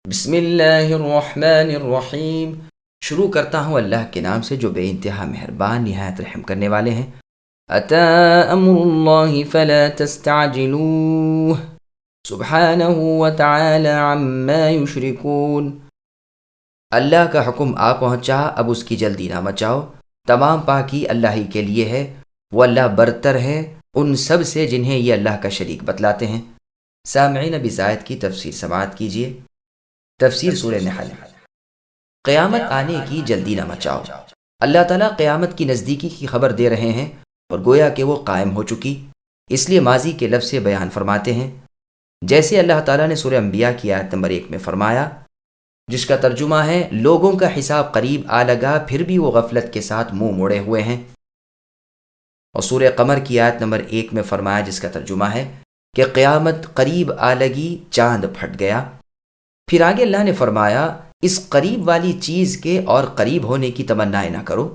بسم اللہ الرحمن الرحیم۔ شروع کرتا ہوں اللہ کے نام سے جو بے انتہا مہربان نہایت رحم کرنے والے ہیں۔ اتی امر اللہ فلا تستعجلوه سبحانہ وتعالی عما یشرکون۔ اللہ کا حکم آ پہنچا، اب اس کی جلدی نہ مچاؤ۔ تمام پاکی اللہ ہی کے لیے ہے، وہ اللہ برتر ہے ان سب سے جنہیں یہ اللہ کا شریک بتلاتے ہیں۔ سامعین، اب اس آیت کی تفسیر سماعت کیجیے۔ تفسیر سورہ نحل۔ قیامت آنے کی جلدی نہ مچاؤ۔ اللہ تعالیٰ قیامت کی نزدیکی کی خبر دے رہے ہیں اور گویا کہ وہ قائم ہو چکی، اس لیے ماضی کے لفظ سے بیان فرماتے ہیں، جیسے اللہ تعالیٰ نے سورہ انبیاء کی آیت نمبر 1 میں فرمایا، جس کا ترجمہ ہے لوگوں کا حساب قریب آ لگا پھر بھی وہ غفلت کے ساتھ منہ موڑے ہوئے ہیں۔ اور سورہ قمر کی آیت نمبر 1 میں فرمایا، جس کا ترجمہ ہے کہ قیامت قریب آ لگی، چاند پھٹ گیا۔ پھر آگے اللہ نے فرمایا، اس قریب والی چیز کے اور قریب ہونے کی تمنائیں نہ کرو۔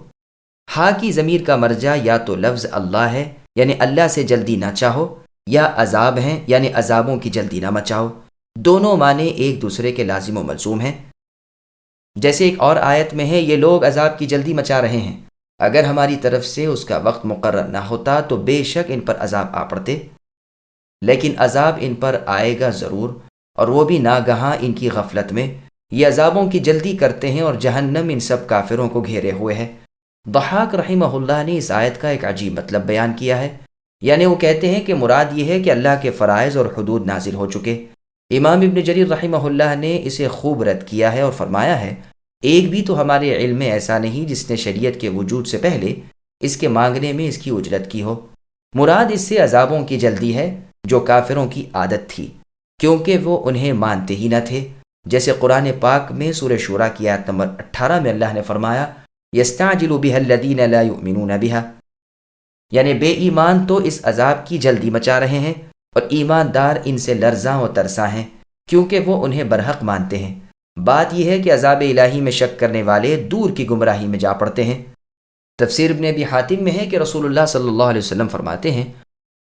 ہا کی ضمیر کا مرجع یا تو لفظ اللہ ہے، یعنی اللہ سے جلدی نہ چاہو، یا عذاب ہیں، یعنی عذابوں کی جلدی نہ مچاؤ۔ دونوں معنی ایک دوسرے کے لازم و ملزوم ہیں۔ جیسے ایک اور آیت میں ہے، یہ لوگ عذاب کی جلدی مچا رہے ہیں، اگر ہماری طرف سے اس کا وقت مقرر نہ ہوتا تو بے شک ان پر عذاب آ پڑتے، لیکن عذاب ان پر آئے گا ضرور، اور وہ بھی ناگہاں ان کی غفلت میں۔ یہ عذابوں کی جلدی کرتے ہیں اور جہنم ان سب کافروں کو گھیرے ہوئے ہے۔ ضحاک رحمہ اللہ نے اس آیت کا ایک عجیب مطلب بیان کیا ہے، یعنی وہ کہتے ہیں کہ مراد یہ ہے کہ اللہ کے فرائض اور حدود نازل ہو چکے۔ امام ابن جریر رحمہ اللہ نے اسے خوب رد کیا ہے اور فرمایا ہے، ایک بھی تو ہمارے علم میں ایسا نہیں جس نے شریعت کے وجود سے پہلے اس کے مانگنے میں اس کی اجرت کی ہو۔ مراد اس سے عذابوں کی جلدی ہے جو کافروں کی عادت تھی، کیونکہ وہ انہیں مانتے ہی نہ تھے، جیسے قرآن پاک میں سورہ شورى کی آیت نمبر 18 میں اللہ نے فرمایا، یستعجل بها الذین لا یؤمنون بها، یعنی بے ایمان تو اس عذاب کی جلدی مچا رہے ہیں اور ایماندار ان سے لرزاں و ترساں ہیں، کیونکہ وہ انہیں برحق مانتے ہیں۔ بات یہ ہے کہ عذاب الہی میں شک کرنے والے دور کی گمراہی میں جا پڑتے ہیں۔ تفسیر ابن ابی حاتم میں ہے کہ رسول اللہ صلی اللہ علیہ وسلم فرماتے ہیں،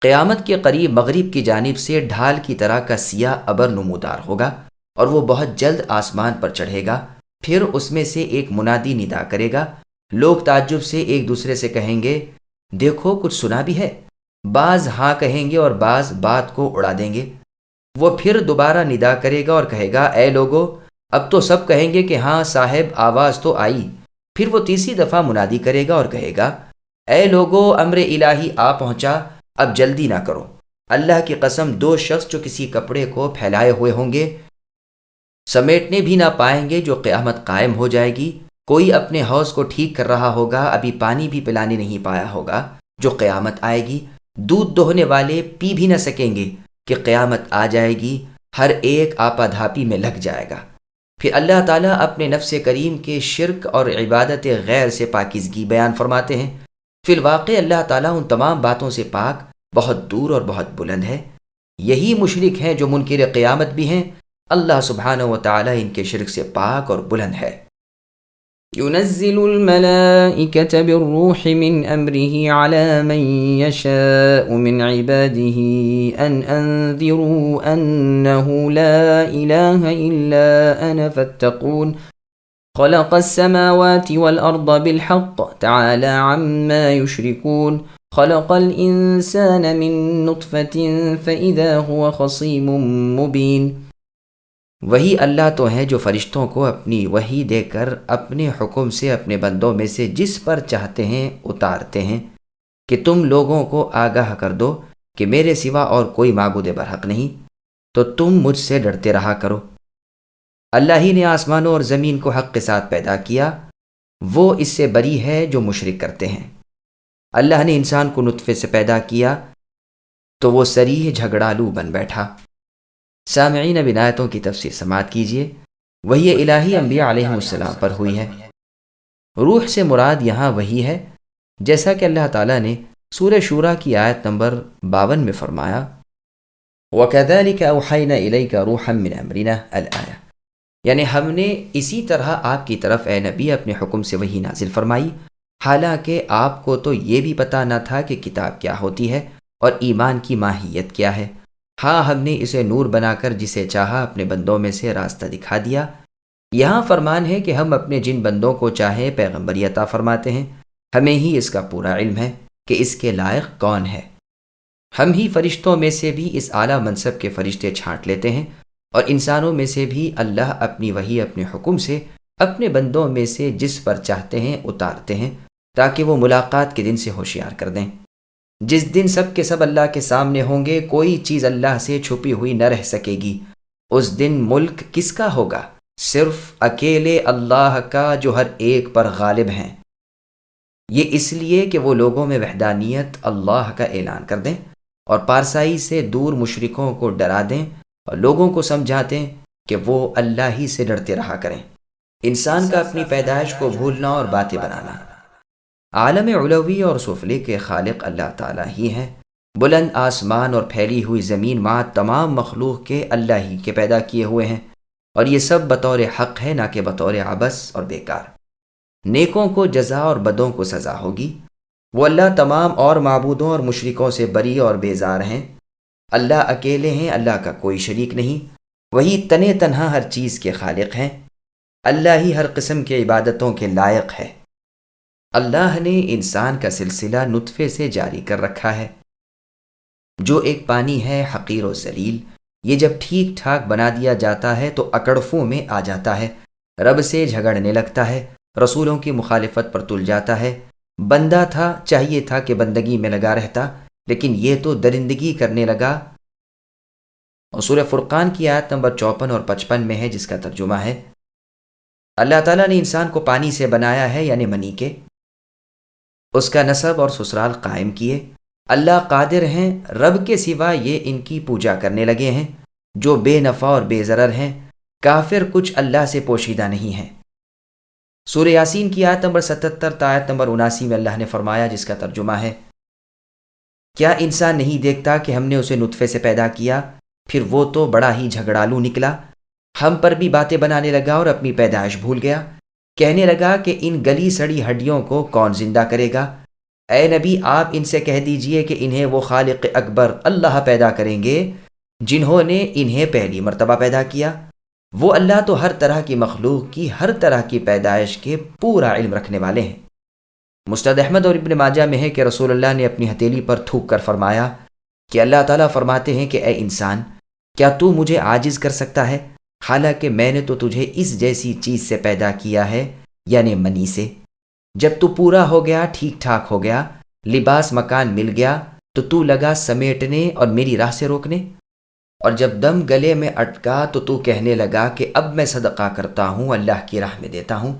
قیامت کے قریب مغرب کی جانب سے ڈھال کی طرح کا سیاہ ابر نمودار ہوگا اور وہ بہت جلد آسمان پر چڑھے گا، پھر اس میں سے ایک منادی ندا کرے گا، لوگ تعجب سے ایک دوسرے سے کہیں گے، دیکھو کچھ سنا بھی ہے؟ بعض ہاں کہیں گے اور بعض بات کو اڑا دیں گے۔ وہ پھر دوبارہ ندا کرے گا اور کہے گا، اے لوگو، اب تو سب کہیں گے کہ ہاں صاحب آواز تو آئی۔ پھر وہ تیسری دفعہ منادی کرے گا اور کہے گا، اے لوگو، امر الہی آ پہنچا، اب جلدی نہ کرو۔ اللہ کی قسم، دو شخص جو کسی کپڑے کو پھیلائے ہوئے ہوں گے، سمیٹنے بھی نہ پائیں گے، جو قیامت قائم ہو جائے گی۔ کوئی اپنے حوض کو ٹھیک کر رہا ہوگا، ابھی پانی بھی پلانے نہیں پایا ہوگا، جو قیامت آئے گی۔ دودھ دوہنے والے پی بھی نہ سکیں گے کہ قیامت آ جائے گی، ہر ایک آپا دھاپی میں لگ جائے گا۔ پھر اللہ تعالیٰ اپنے نفس کریم کے شرک اور عبادت غیر سے پاکیزگی بیان فرماتے ہیں۔ فی الواقع اللہ تعالیٰ ان تمام باتوں سے پاک، بہت دور اور بہت بلند ہے۔ یہی مشرک ہیں جو منکر قیامت بھی ہیں۔ اللہ سبحانہ و تعالیٰ ان کے شرک سے پاک اور بلند ہے۔ ينزل الملائكة بالروح من أمره على من يشاء من عباده أن أنذروا أنه لا إله إلا أنا فاتقون خلق السماوات والأرض بالحق تعالى عما يشركون خلق الإنسان من نطفة فإذا هو خصيم مبين۔ وہی اللہ تو ہے جو فرشتوں کو اپنی وحی دے کر اپنے حکم سے اپنے بندوں میں سے جس پر چاہتے ہیں اتارتے ہیں، کہ تم لوگوں کو آگاہ کر دو کہ میرے سوا اور کوئی معبود برحق نہیں، تو تم مجھ سے ڈرتے رہا کرو۔ اللہ ہی نے آسمانوں اور زمین کو حق کے ساتھ پیدا کیا، وہ اس سے بری ہے جو مشرک کرتے ہیں۔ اللہ نے انسان کو نطفے سے پیدا کیا تو وہ صریح جھگڑالو بن بیٹھا۔ سامعین، اب آیتوں کی تفسیر سماعت کیجیے۔ وحی الہی انبیاء علیہ السلام پر ہوئی ہے۔ روح سے مراد یہاں وحی ہے، جیسا کہ اللہ تعالیٰ نے سورہ شورى کی آیت نمبر 52 میں فرمایا، وَكَذَلِكَ أَوْحَيْنَا إِلَيْكَ رُوحًا مِّنْ أَمْرِنَا الآیہ، یعنی ہم نے اسی طرح آپ کی طرف اے نبی اپنے حکم سے وحی نازل فرمائی، حالانکہ آپ کو تو یہ بھی پتہ نہ تھا کہ کتاب کیا ہوتی ہے اور ایمان کی ماہیت کیا ہے۔ ہاں ہم نے اسے نور بنا کر جسے چاہا اپنے بندوں میں سے راستہ دکھا دیا۔ یہاں فرمان ہے کہ ہم اپنے جن بندوں کو چاہیں پیغمبری عطا فرماتے ہیں، ہمیں ہی اس کا پورا علم ہے کہ اس کے لائق کون ہے۔ ہم ہی فرشتوں میں سے بھی اس اعلیٰ منصب کے فرشتے چھانٹ لیتے ہیں، اور انسانوں میں سے بھی اللہ اپنی وحی اپنے حکم سے اپنے بندوں میں سے جس پر چاہتے ہیں اتارتے ہیں، تاکہ وہ ملاقات کے دن سے ہوشیار کر دیں۔ جس دن سب کے سب اللہ کے سامنے ہوں گے، کوئی چیز اللہ سے چھپی ہوئی نہ رہ سکے گی۔ اس دن ملک کس کا ہوگا؟ صرف اکیلے اللہ کا، جو ہر ایک پر غالب ہیں۔ یہ اس لیے کہ وہ لوگوں میں وحدانیت اللہ کا اعلان کر دیں اور پارسائی سے دور مشرکوں کو ڈرا دیں اور لوگوں کو سمجھا دیں کہ وہ اللہ ہی سے ڈرتے رہا کریں۔ انسان کا اپنی پیدائش کو بھولنا اور باتیں بنانا۔ عالم علوی اور سفلی کے خالق اللہ تعالیٰ ہی ہیں۔ بلند آسمان اور پھیلی ہوئی زمین ماں تمام مخلوق کے اللہ ہی کے پیدا کیے ہوئے ہیں، اور یہ سب بطور حق ہے، نہ کہ بطور عبث اور بیکار۔ نیکوں کو جزا اور بدوں کو سزا ہوگی۔ وہ اللہ تمام اور معبودوں اور مشرکوں سے بری اور بیزار ہیں۔ اللہ اکیلے ہیں، اللہ کا کوئی شریک نہیں، وہی تنے تنہا ہر چیز کے خالق ہیں۔ اللہ ہی ہر قسم کی عبادتوں کے لائق ہے۔ اللہ نے انسان کا سلسلہ نطفے سے جاری کر رکھا ہے، جو ایک پانی ہے حقیر و ذلیل۔ یہ جب ٹھیک ٹھاک بنا دیا جاتا ہے تو اکڑفوں میں آ جاتا ہے، رب سے جھگڑنے لگتا ہے، رسولوں کی مخالفت پر تل جاتا ہے۔ بندہ تھا، چاہیے تھا کہ بندگی میں لگا رہتا، لیکن یہ تو درندگی کرنے لگا۔ اور سورہ فرقان کی آیت نمبر 54 اور 55 میں ہے، جس کا ترجمہ ہے، اللہ تعالیٰ نے انسان کو پانی سے بنایا ہے، یعنی منی کے، اس کا نسب اور سسرال قائم کیے۔ اللہ قادر ہیں، رب کے سوا یہ ان کی پوجا کرنے لگے ہیں جو بے نفع اور بے ضرر ہیں۔ کافر کچھ اللہ سے پوشیدہ نہیں ہیں۔ سورہ یاسین کی آیت نمبر 77 تا آیت نمبر 79 میں اللہ نے فرمایا، جس کا ترجمہ ہے، کیا انسان نہیں دیکھتا کہ ہم نے اسے نطفے سے پیدا کیا، پھر وہ تو بڑا ہی جھگڑالو نکلا، ہم پر بھی باتیں بنانے لگا اور اپنی پیدائش بھول گیا، کہنے لگا کہ ان گلی سڑی ہڈیوں کو کون زندہ کرے گا۔ اے نبی، آپ ان سے کہہ دیجئے کہ انہیں وہ خالق اکبر اللہ پیدا کریں گے جنہوں نے انہیں پہلی مرتبہ پیدا کیا۔ وہ اللہ تو ہر طرح کی مخلوق کی ہر طرح کی پیدائش کے پورا علم رکھنے والے ہیں۔ مسند احمد اور ابن ماجہ میں ہے کہ رسول اللہ نے اپنی ہتھیلی پر تھوک کر فرمایا کہ اللہ تعالیٰ فرماتے ہیں کہ اے انسان، کیا تو مجھے عاجز کر سکتا ہے، حالانکہ میں نے تو تجھے اس جیسی چیز سے پیدا کیا ہے، یعنی منی سے۔ جب تو پورا ہو گیا، ٹھیک ٹھاک ہو گیا، لباس مکان مل گیا، تو تو لگا سمیٹنے اور میری راہ سے روکنے، اور جب دم گلے میں اٹکا تو کہنے لگا کہ اب میں صدقہ کرتا ہوں، اللہ کی راہ میں دیتا ہوں،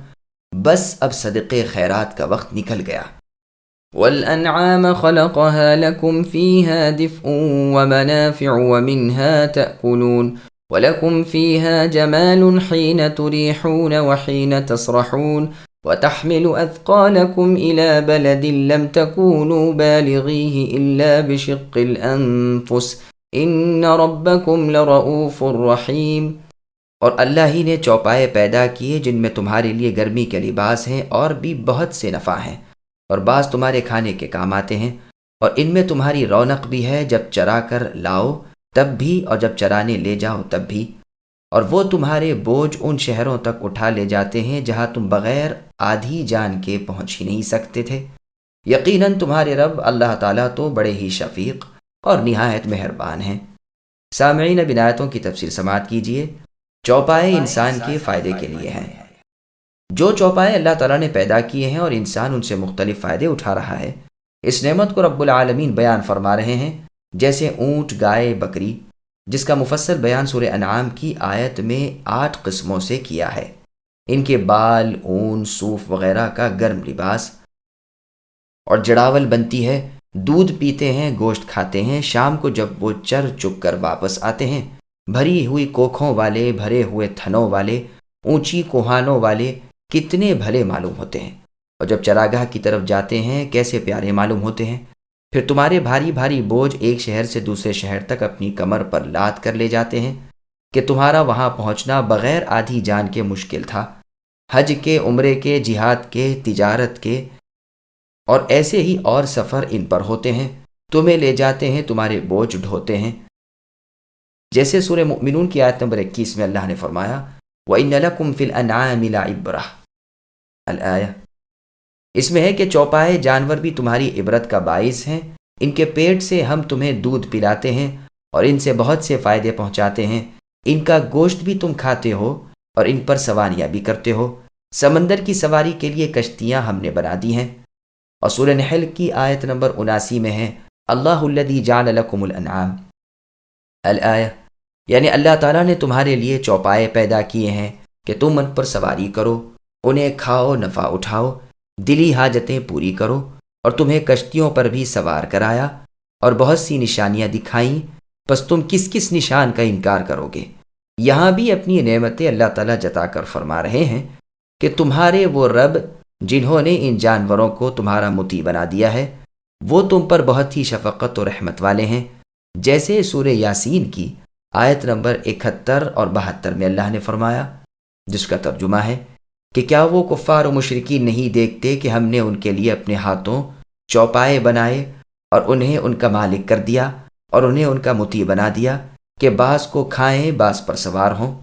بس اب صدقے خیرات کا وقت نکل گیا۔ وَالْأَنْعَامَ خَلَقَهَا لَكُمْ فِيهَا دِفْءٌ وَمَنَافِعُ وَمِنْهَا تَأْكُلُونَ وَلَكُمْ فِيهَا جَمَالٌ حِينَ تُرِيحُونَ وَحِينَ تَصْرَحُونَ وَتَحْمِلُ أَثْقَالَكُمْ إِلَى بَلَدٍ لَمْ تَكُونُوا بَالِغِيهِ إِلَّا بِشِقِّ الْأَنفُسِ إِنَّ رَبَّكُمْ لَرَؤُوفٌ رَحِيمٌ۔ اور اللہ ہی نے چوپائے پیدا کیے جن میں تمہارے لیے گرمی کے لباس ہیں اور بھی بہت سے نفع ہیں، اور بعض تمہارے کھانے کے کام آتے ہیں، اور ان میں تمہاری رونق بھی ہے، جب چرا کر لاؤ تب بھی اور جب چرانے لے جاؤ تب بھی۔ اور وہ تمہارے بوجھ ان شہروں تک اٹھا لے جاتے ہیں جہاں تم بغیر آدھی جان کے پہنچ ہی نہیں سکتے تھے۔ یقیناً تمہارے رب اللہ تعالیٰ تو بڑے ہی شفیق اور نہایت مہربان ہیں۔ سامعین، اب ان آیتوں کی تفسیر سماعت کیجیے۔ چوپائے انسان کے فائدے کے لیے ہیں۔ جو چوپائے اللہ تعالیٰ نے پیدا کیے ہیں اور انسان ان سے مختلف فائدے اٹھا رہا ہے، اس نعمت کو رب العالمین بیان فرما رہے ہیں، جیسے اونٹ، گائے، بکری، جس کا مفصل بیان سورہ انعام کی آیت میں 8 قسموں سے کیا ہے۔ ان کے بال، اون، صوف وغیرہ کا گرم لباس اور جڑاول بنتی ہے، دودھ پیتے ہیں، گوشت کھاتے ہیں، شام کو جب وہ چر چک کر واپس آتے ہیں، بھری ہوئی کوکھوں والے، بھرے ہوئے تھنوں والے، اونچی کوہانوں والے، کتنے بھلے معلوم ہوتے ہیں، اور جب چراگاہ کی طرف جاتے ہیں کیسے پیارے معلوم ہوتے ہیں۔ پھر تمہارے بھاری بھاری بوجھ ایک شہر سے دوسرے شہر تک اپنی کمر پر لاد کر لے جاتے ہیں کہ تمہارا وہاں پہنچنا بغیر آدھی جان کے مشکل تھا۔ حج کے، عمرے کے، جہاد کے، تجارت کے اور ایسے ہی اور سفر ان پر ہوتے ہیں، تمہیں لے جاتے ہیں، تمہارے بوجھ ڈھوتے ہیں، جیسے سورہ مؤمنون کی آیت نمبر 21 میں اللہ نے فرمایا وَإِنَّ لَكُمْ فِي الْأَنْعَامِ لَعِبْرَةً الآیہ۔ اس میں ہے کہ چوپائے جانور بھی تمہاری عبرت کا باعث ہیں، ان کے پیٹ سے ہم تمہیں دودھ پلاتے ہیں اور ان سے بہت سے فائدے پہنچاتے ہیں، ان کا گوشت بھی تم کھاتے ہو اور ان پر سواریاں بھی کرتے ہو، سمندر کی سواری کے لیے کشتیاں ہم نے بنا دی ہیں۔ اور سورہ نحل کی آیت نمبر 79 میں ہے اللہ الذی جعل لکم الانعام الآیہ، یعنی اللہ تعالیٰ نے تمہارے لیے چوپائے پیدا کیے ہیں کہ تم ان پر سواری کرو، انہیں کھاؤ، نفع اٹھاؤ، دلی حاجتیں پوری کرو، اور تمہیں کشتیوں پر بھی سوار کرایا اور بہت سی نشانیاں دکھائیں، پس تم کس کس نشان کا انکار کرو گے؟ یہاں بھی اپنی نعمتیں اللہ تعالیٰ جتا کر فرما رہے ہیں کہ تمہارے وہ رب جنہوں نے ان جانوروں کو تمہارا مطیع بنا دیا ہے وہ تم پر بہت ہی شفقت و رحمت والے ہیں، جیسے سورہ یاسین کی آیت نمبر 71 اور 72 میں اللہ نے فرمایا، جس کا ترجمہ ہے کہ کیا وہ کفار و مشرکین نہیں دیکھتے کہ ہم نے ان کے لیے اپنے ہاتھوں چوپائے بنائے اور انہیں ان کا مالک کر دیا اور انہیں ان کا مطیع بنا دیا کہ بعض کو کھائیں بعض پر سوار ہوں۔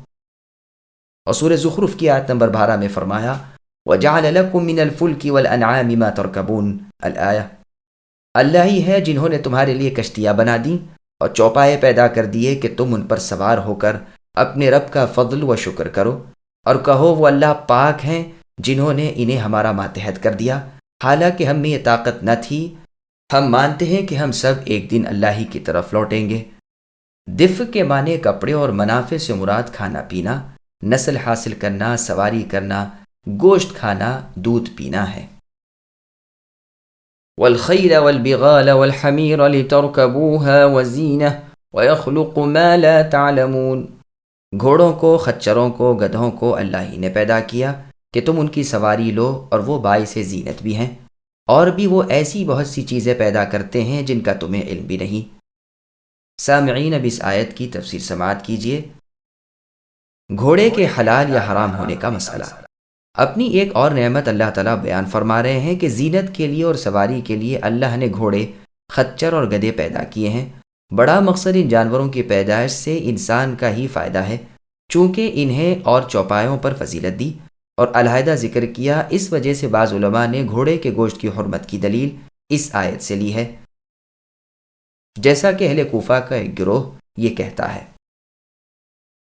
اور سورہ زخرف کی آیت نمبر 12 میں فرمایا وَجَعَلَ لَكُم مِّنَ الْفُلْكِ وَالْأَنْعَامِ مَا تَرْكَبُونَ الآیہ۔ اللہ ہی ہے جنہوں نے تمہارے لیے کشتیاں بنا دیں اور چوپائے پیدا کر دیے کہ تم ان پر سوار ہو کر اپنے رب کا فضل و شکر کرو اور کہو وہ اللہ پاک ہیں جنہوں نے انہیں ہمارا ماتحت کر دیا، حالانکہ ہم میں یہ طاقت نہ تھی، ہم مانتے ہیں کہ ہم سب ایک دن اللہ ہی کی طرف لوٹیں گے۔ دف کے معنی کپڑے اور منافع سے مراد کھانا پینا، نسل حاصل کرنا، سواری کرنا، گوشت کھانا، دودھ پینا ہے۔ والخيل والبغال والحمير لتركبوها وزينة ويخلق ما لا تعلمون۔ گھوڑوں کو، خچروں کو، گدھوں کو اللہ ہی نے پیدا کیا کہ تم ان کی سواری لو، اور وہ باعث زینت بھی ہیں، اور بھی وہ ایسی بہت سی چیزیں پیدا کرتے ہیں جن کا تمہیں علم بھی نہیں۔ سامعین، اب اس آیت کی تفسیر سماعت کیجیے۔ گھوڑے کے حلال یا حرام ہونے کا مسئلہ۔ اپنی ایک اور نعمت اللہ تعالیٰ بیان فرما رہے ہیں کہ زینت کے لیے اور سواری کے لیے اللہ نے گھوڑے، خچر اور گدھے پیدا کیے ہیں۔ بڑا مقصد ان جانوروں کی پیدائش سے انسان کا ہی فائدہ ہے، چونکہ انہیں اور چوپایوں پر فضیلت دی اور علیحدہ ذکر کیا، اس وجہ سے بعض علماء نے گھوڑے کے گوشت کی حرمت کی دلیل اس آیت سے لی ہے، جیسا کہ اہل کوفہ کا ایک گروہ یہ کہتا ہے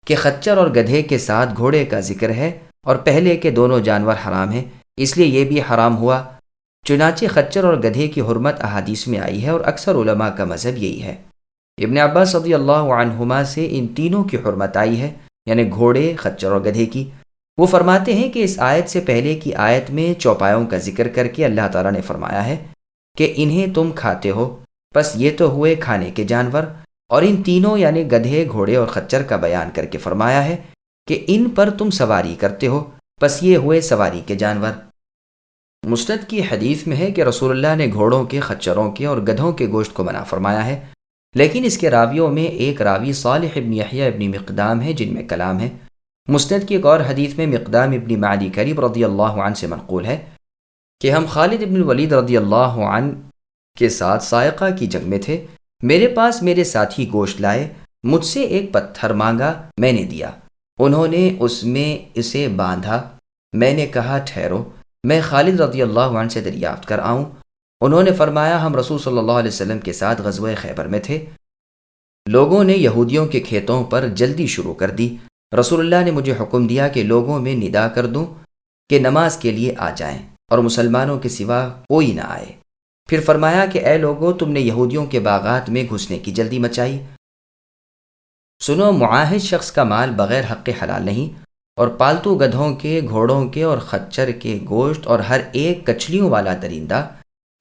کہ خچر اور گدھے کے ساتھ گھوڑے کا ذکر ہے اور پہلے کے دونوں جانور حرام ہیں، اس لیے یہ بھی حرام ہوا۔ چنانچہ خچر اور گدھے کی حرمت احادیث میں آئی ہے اور اکثر علماء کا مذہب یہی ہے۔ ابن عباس رضی اللہ عنہما سے ان تینوں کی حرمت آئی ہے، یعنی گھوڑے، خچر اور گدھے کی۔ وہ فرماتے ہیں کہ اس آیت سے پہلے کی آیت میں چوپایوں کا ذکر کر کے اللہ تعالیٰ نے فرمایا ہے کہ انہیں تم کھاتے ہو، پس یہ تو ہوئے کھانے کے جانور، اور ان تینوں یعنی گدھے، گھوڑے اور خچر کا بیان کر کے فرمایا ہے کہ ان پر تم سواری کرتے ہو، پس یہ ہوئے سواری کے جانور۔ مسند کی حدیث میں ہے کہ رسول اللہ نے گھوڑوں کے، خچروں کے اور گدھوں کے گوشت کو منع فرمایا ہے، لیکن اس کے راویوں میں ایک راوی صالح ابن یحییٰ ابن مقدام ہے جن میں کلام ہے۔ مسند کی ایک اور حدیث میں مقدام ابن معدی کریب رضی اللہ عنہ سے منقول ہے کہ ہم خالد ابن الولید رضی اللہ عنہ کے ساتھ سائقہ کی جنگ میں تھے، میرے پاس میرے ساتھی گوشت لائے، مجھ سے ایک پتھر مانگا، میں نے دیا، انہوں نے اس میں اسے باندھا، میں نے کہا ٹھہرو، میں خالد رضی اللہ عنہ سے دریافت کر آؤں۔ انہوں نے فرمایا ہم رسول صلی اللہ علیہ وسلم کے ساتھ غزوہ خیبر میں تھے، لوگوں نے یہودیوں کے کھیتوں پر جلدی شروع کر دی، رسول اللہ نے مجھے حکم دیا کہ لوگوں میں ندا کر دوں کہ نماز کے لیے آ جائیں اور مسلمانوں کے سوا کوئی نہ آئے۔ پھر فرمایا کہ اے لوگوں، تم نے یہودیوں کے باغات میں گھسنے کی جلدی مچائی، سنو، معاہد شخص کا مال بغیر حق حلال نہیں، اور پالتو گدھوں کے، گھوڑوں کے اور خچر کے گوشت اور ہر ایک کچلیوں والا درندہ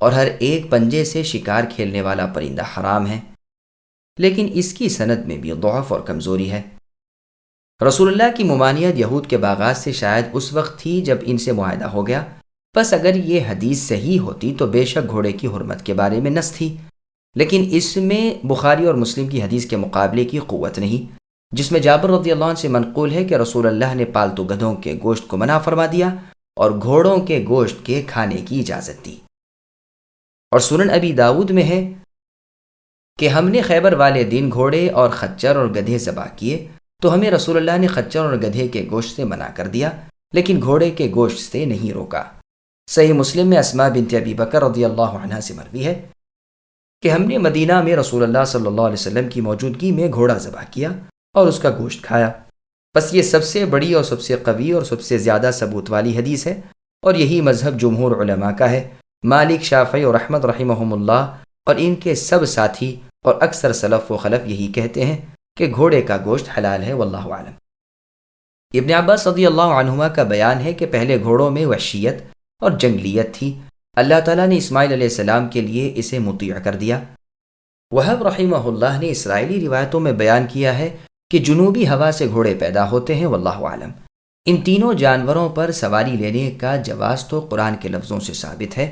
اور ہر ایک پنجے سے شکار کھیلنے والا پرندہ حرام ہے، لیکن اس کی سند میں بھی ضعف اور کمزوری ہے۔ رسول اللہ کی ممانعت یہود کے باغات سے شاید اس وقت تھی جب ان سے معاہدہ ہو گیا، پس اگر یہ حدیث صحیح ہوتی تو بے شک گھوڑے کی حرمت کے بارے میں نص تھی، لیکن اس میں بخاری اور مسلم کی حدیث کے مقابلے کی قوت نہیں، جس میں جابر رضی اللہ عنہ سے منقول ہے کہ رسول اللہ نے پالتو گدھوں کے گوشت کو منع فرما دیا اور گھوڑوں کے گوشت کے کھانے کی اجازت دی۔ اور سنن ابی داود میں ہے کہ ہم نے خیبر والے دن گھوڑے اور خچر اور گدھے ذبح کیے تو ہمیں رسول اللہ نے خچر اور گدھے کے گوشت سے منع کر دیا، لیکن گھوڑے کے گوشت سے نہیں روکا۔ صحیح مسلم میں اسماء بنت ابی بکر رضی اللہ عنہا سے مروی ہے کہ ہم نے مدینہ میں رسول اللہ صلی اللہ علیہ وسلم کی موجودگی میں گھوڑا ذبح کیا اور اس کا گوشت کھایا۔ بس یہ سب سے بڑی اور سب سے قوی اور سب سے زیادہ ثبوت والی حدیث ہے، اور یہی مذہب جمہور علماء کا ہے۔ مالک، شافعی اور احمد رحمہم اللہ اور ان کے سب ساتھی اور اکثر سلف و خلف یہی کہتے ہیں کہ گھوڑے کا گوشت حلال ہے، واللہ اعلم۔ ابن عباس رضی اللہ عنہما کا بیان ہے کہ پہلے گھوڑوں میں وحشیت اور جنگلیت تھی، اللہ تعالیٰ نے اسماعیل علیہ السلام کے لیے اسے مطیع کر دیا۔ وہب رحمہ اللہ نے اسرائیلی روایتوں میں بیان کیا ہے کہ جنوبی ہوا سے گھوڑے پیدا ہوتے ہیں، واللہ عالم۔ ان تینوں جانوروں پر سواری لینے کا جواز تو قرآن کے لفظوں سے ثابت ہے۔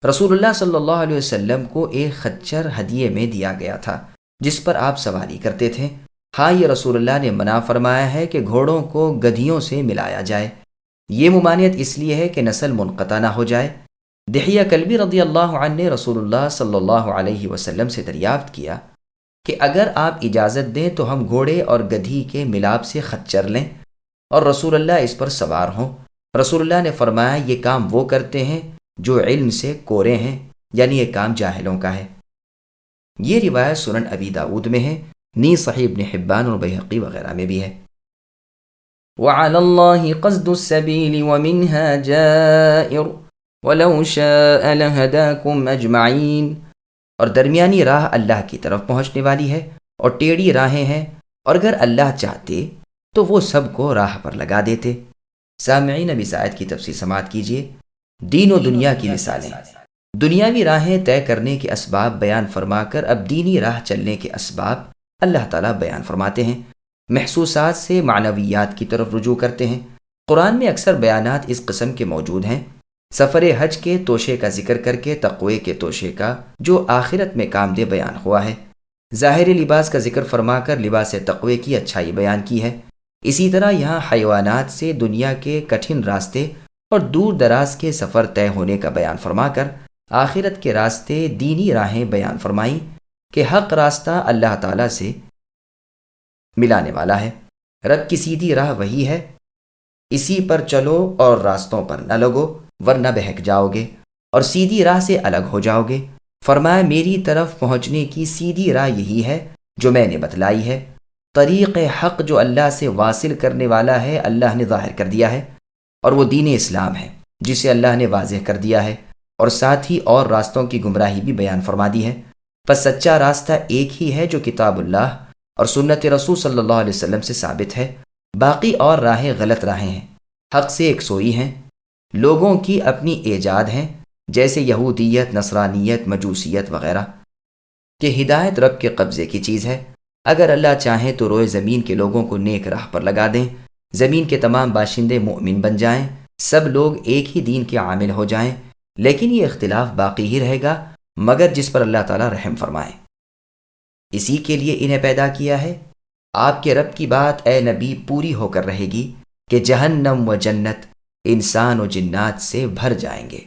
رسول اللہ صلی اللہ علیہ وسلم کو ایک خچر ہدیے میں دیا گیا تھا جس پر آپ سواری کرتے تھے۔ ہاں، یہ رسول اللہ نے منع فرمایا ہے کہ گھوڑوں کو گدھیوں سے ملایا جائے۔ یہ ممانعت اس لیے ہے کہ نسل منقطع نہ ہو جائے۔ دحیہ کلبی رضی اللہ عنہ نے رسول اللہ صلی اللہ علیہ وسلم سے دریافت کیا کہ اگر آپ اجازت دیں تو ہم گھوڑے اور گدھی کے ملاپ سے خچر لیں اور رسول اللہ اس پر سوار ہوں۔ رسول اللہ نے فرمایا، یہ کام وہ کرتے ہیں جو علم سے کورے ہیں، یعنی یہ کام جاہلوں کا ہے۔ یہ روایت سنن ابی داؤد میں ہے، نیز صحیح ابن حبان اور بیہقی وغیرہ میں بھی ہے۔ وعلى الله قصد السبيل ومنها جائر ولو شاء لهداكم اجمعین، اور درمیانی راہ اللہ کی طرف پہنچنے والی ہے اور ٹیڑھی راہیں ہیں، اور اگر اللہ چاہتے تو وہ سب کو راہ پر لگا دیتے۔ سامعین، اب اس آیت کی تفسیر سماعت کیجیے۔ دین و دنیا کی مثالیں۔ دنیاوی راہیں طے کرنے کے اسباب بیان فرما کر اب دینی راہ چلنے کے اسباب اللہ تعالیٰ بیان فرماتے ہیں۔ محسوسات سے معنویات کی طرف رجوع کرتے ہیں۔ قرآن میں اکثر بیانات اس قسم کے موجود ہیں۔ سفر حج کے توشے کا ذکر کر کے تقوی کے توشے کا جو آخرت میں کام دہ بیان ہوا ہے۔ ظاہری لباس کا ذکر فرما کر لباس تقوی کی اچھائی بیان کی ہے۔ اسی طرح یہاں حیوانات سے دنیا کے کٹھن راستے اور دور دراز کے سفر طے ہونے کا بیان فرما کر آخرت کے راستے، دینی راہیں بیان فرمائیں کہ حق راستہ اللہ تعالیٰ سے ملانے والا ہے۔ رب کی سیدھی راہ وہی ہے، اسی پر چلو اور راستوں پر نہ لگو ورنہ بہک جاؤ گے اور سیدھی راہ سے الگ ہو جاؤ گے۔ فرمایا، میری طرف پہنچنے کی سیدھی راہ یہی ہے جو میں نے بتلائی ہے۔ طریق حق جو اللہ سے واصل کرنے والا ہے اللہ نے ظاہر کر دیا ہے، اور وہ دین اسلام ہے جسے اللہ نے واضح کر دیا ہے، اور ساتھ ہی اور راستوں کی گمراہی بھی بیان فرما دی ہے۔ پس سچا راستہ ایک ہی ہے جو کتاب اللہ اور سنت رسول صلی اللہ علیہ وسلم سے ثابت ہے۔ باقی اور راہیں غلط راہیں ہیں، حق سے ایک سوئی ہیں، لوگوں کی اپنی ایجاد ہیں، جیسے یہودیت، نصرانیت، مجوسیت وغیرہ۔ کہ ہدایت رب کے قبضے کی چیز ہے۔ اگر اللہ چاہیں تو روئے زمین کے لوگوں کو نیک راہ پر لگا دیں، زمین کے تمام باشندے مؤمن بن جائیں، سب لوگ ایک ہی دین کے عامل ہو جائیں، لیکن یہ اختلاف باقی ہی رہے گا مگر جس پر اللہ تعالیٰ رحم فرمائے۔ اسی کے لیے انہیں پیدا کیا ہے۔ آپ کے رب کی بات اے نبی پوری ہو کر رہے گی کہ جہنم و جنت انسان و جنات سے بھر جائیں گے۔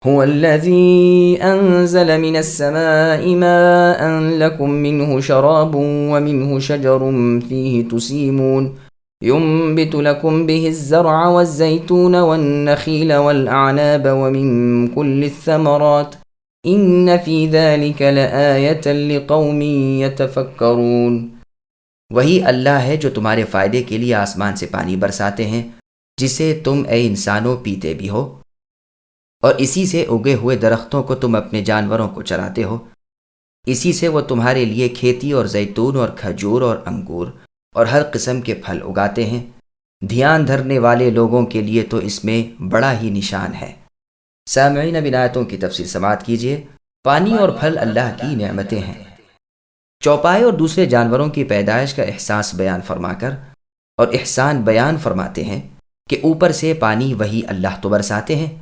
هو الذي أنزل من السماء ماء لكم منه شراب ومنه شجر فيه تسيمون ينبت لكم به الزرع والزيتون والنخيل والأعناب ومن كل الثمرات إن في ذلك لآية لقوم يتفكرون۔ وہی اللہ ہے جو تمہارے فائدے کے لیے آسمان سے پانی برساتے ہیں جسے تم اے انسانوں پیتے بھی ہو، اور اسی سے اگے ہوئے درختوں کو تم اپنے جانوروں کو چراتے ہو۔ اسی سے وہ تمہارے لیے کھیتی اور زیتون اور کھجور اور انگور اور ہر قسم کے پھل اگاتے ہیں۔ دھیان دھرنے والے لوگوں کے لیے تو اس میں بڑا ہی نشان ہے۔ سامعین، اب ان آیتوں کی تفسیر سماعت کیجیے۔ پانی اور پھل اللہ کی نعمتیں ہیں۔ چوپائے اور دوسرے جانوروں کی پیدائش کا احساس بیان فرما کر اور احسان بیان فرماتے ہیں کہ اوپر سے پانی وہی اللہ تو برساتے ہیں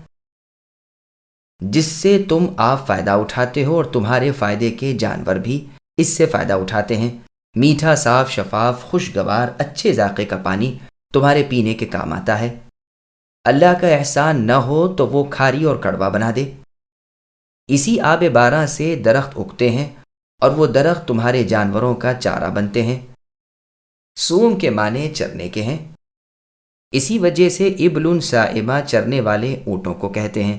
جس سے تم آپ فائدہ اٹھاتے ہو، اور تمہارے فائدے کے جانور بھی اس سے فائدہ اٹھاتے ہیں۔ میٹھا، صاف، شفاف، خوشگوار، اچھے ذائقے کا پانی تمہارے پینے کے کام آتا ہے۔ اللہ کا احسان نہ ہو تو وہ کھاری اور کڑوا بنا دے۔ اسی آب باراں سے درخت اگتے ہیں اور وہ درخت تمہارے جانوروں کا چارہ بنتے ہیں۔ سوم کے معنی چرنے کے ہیں، اسی وجہ سے ابل سائمہ چرنے والے اونٹوں کو کہتے ہیں۔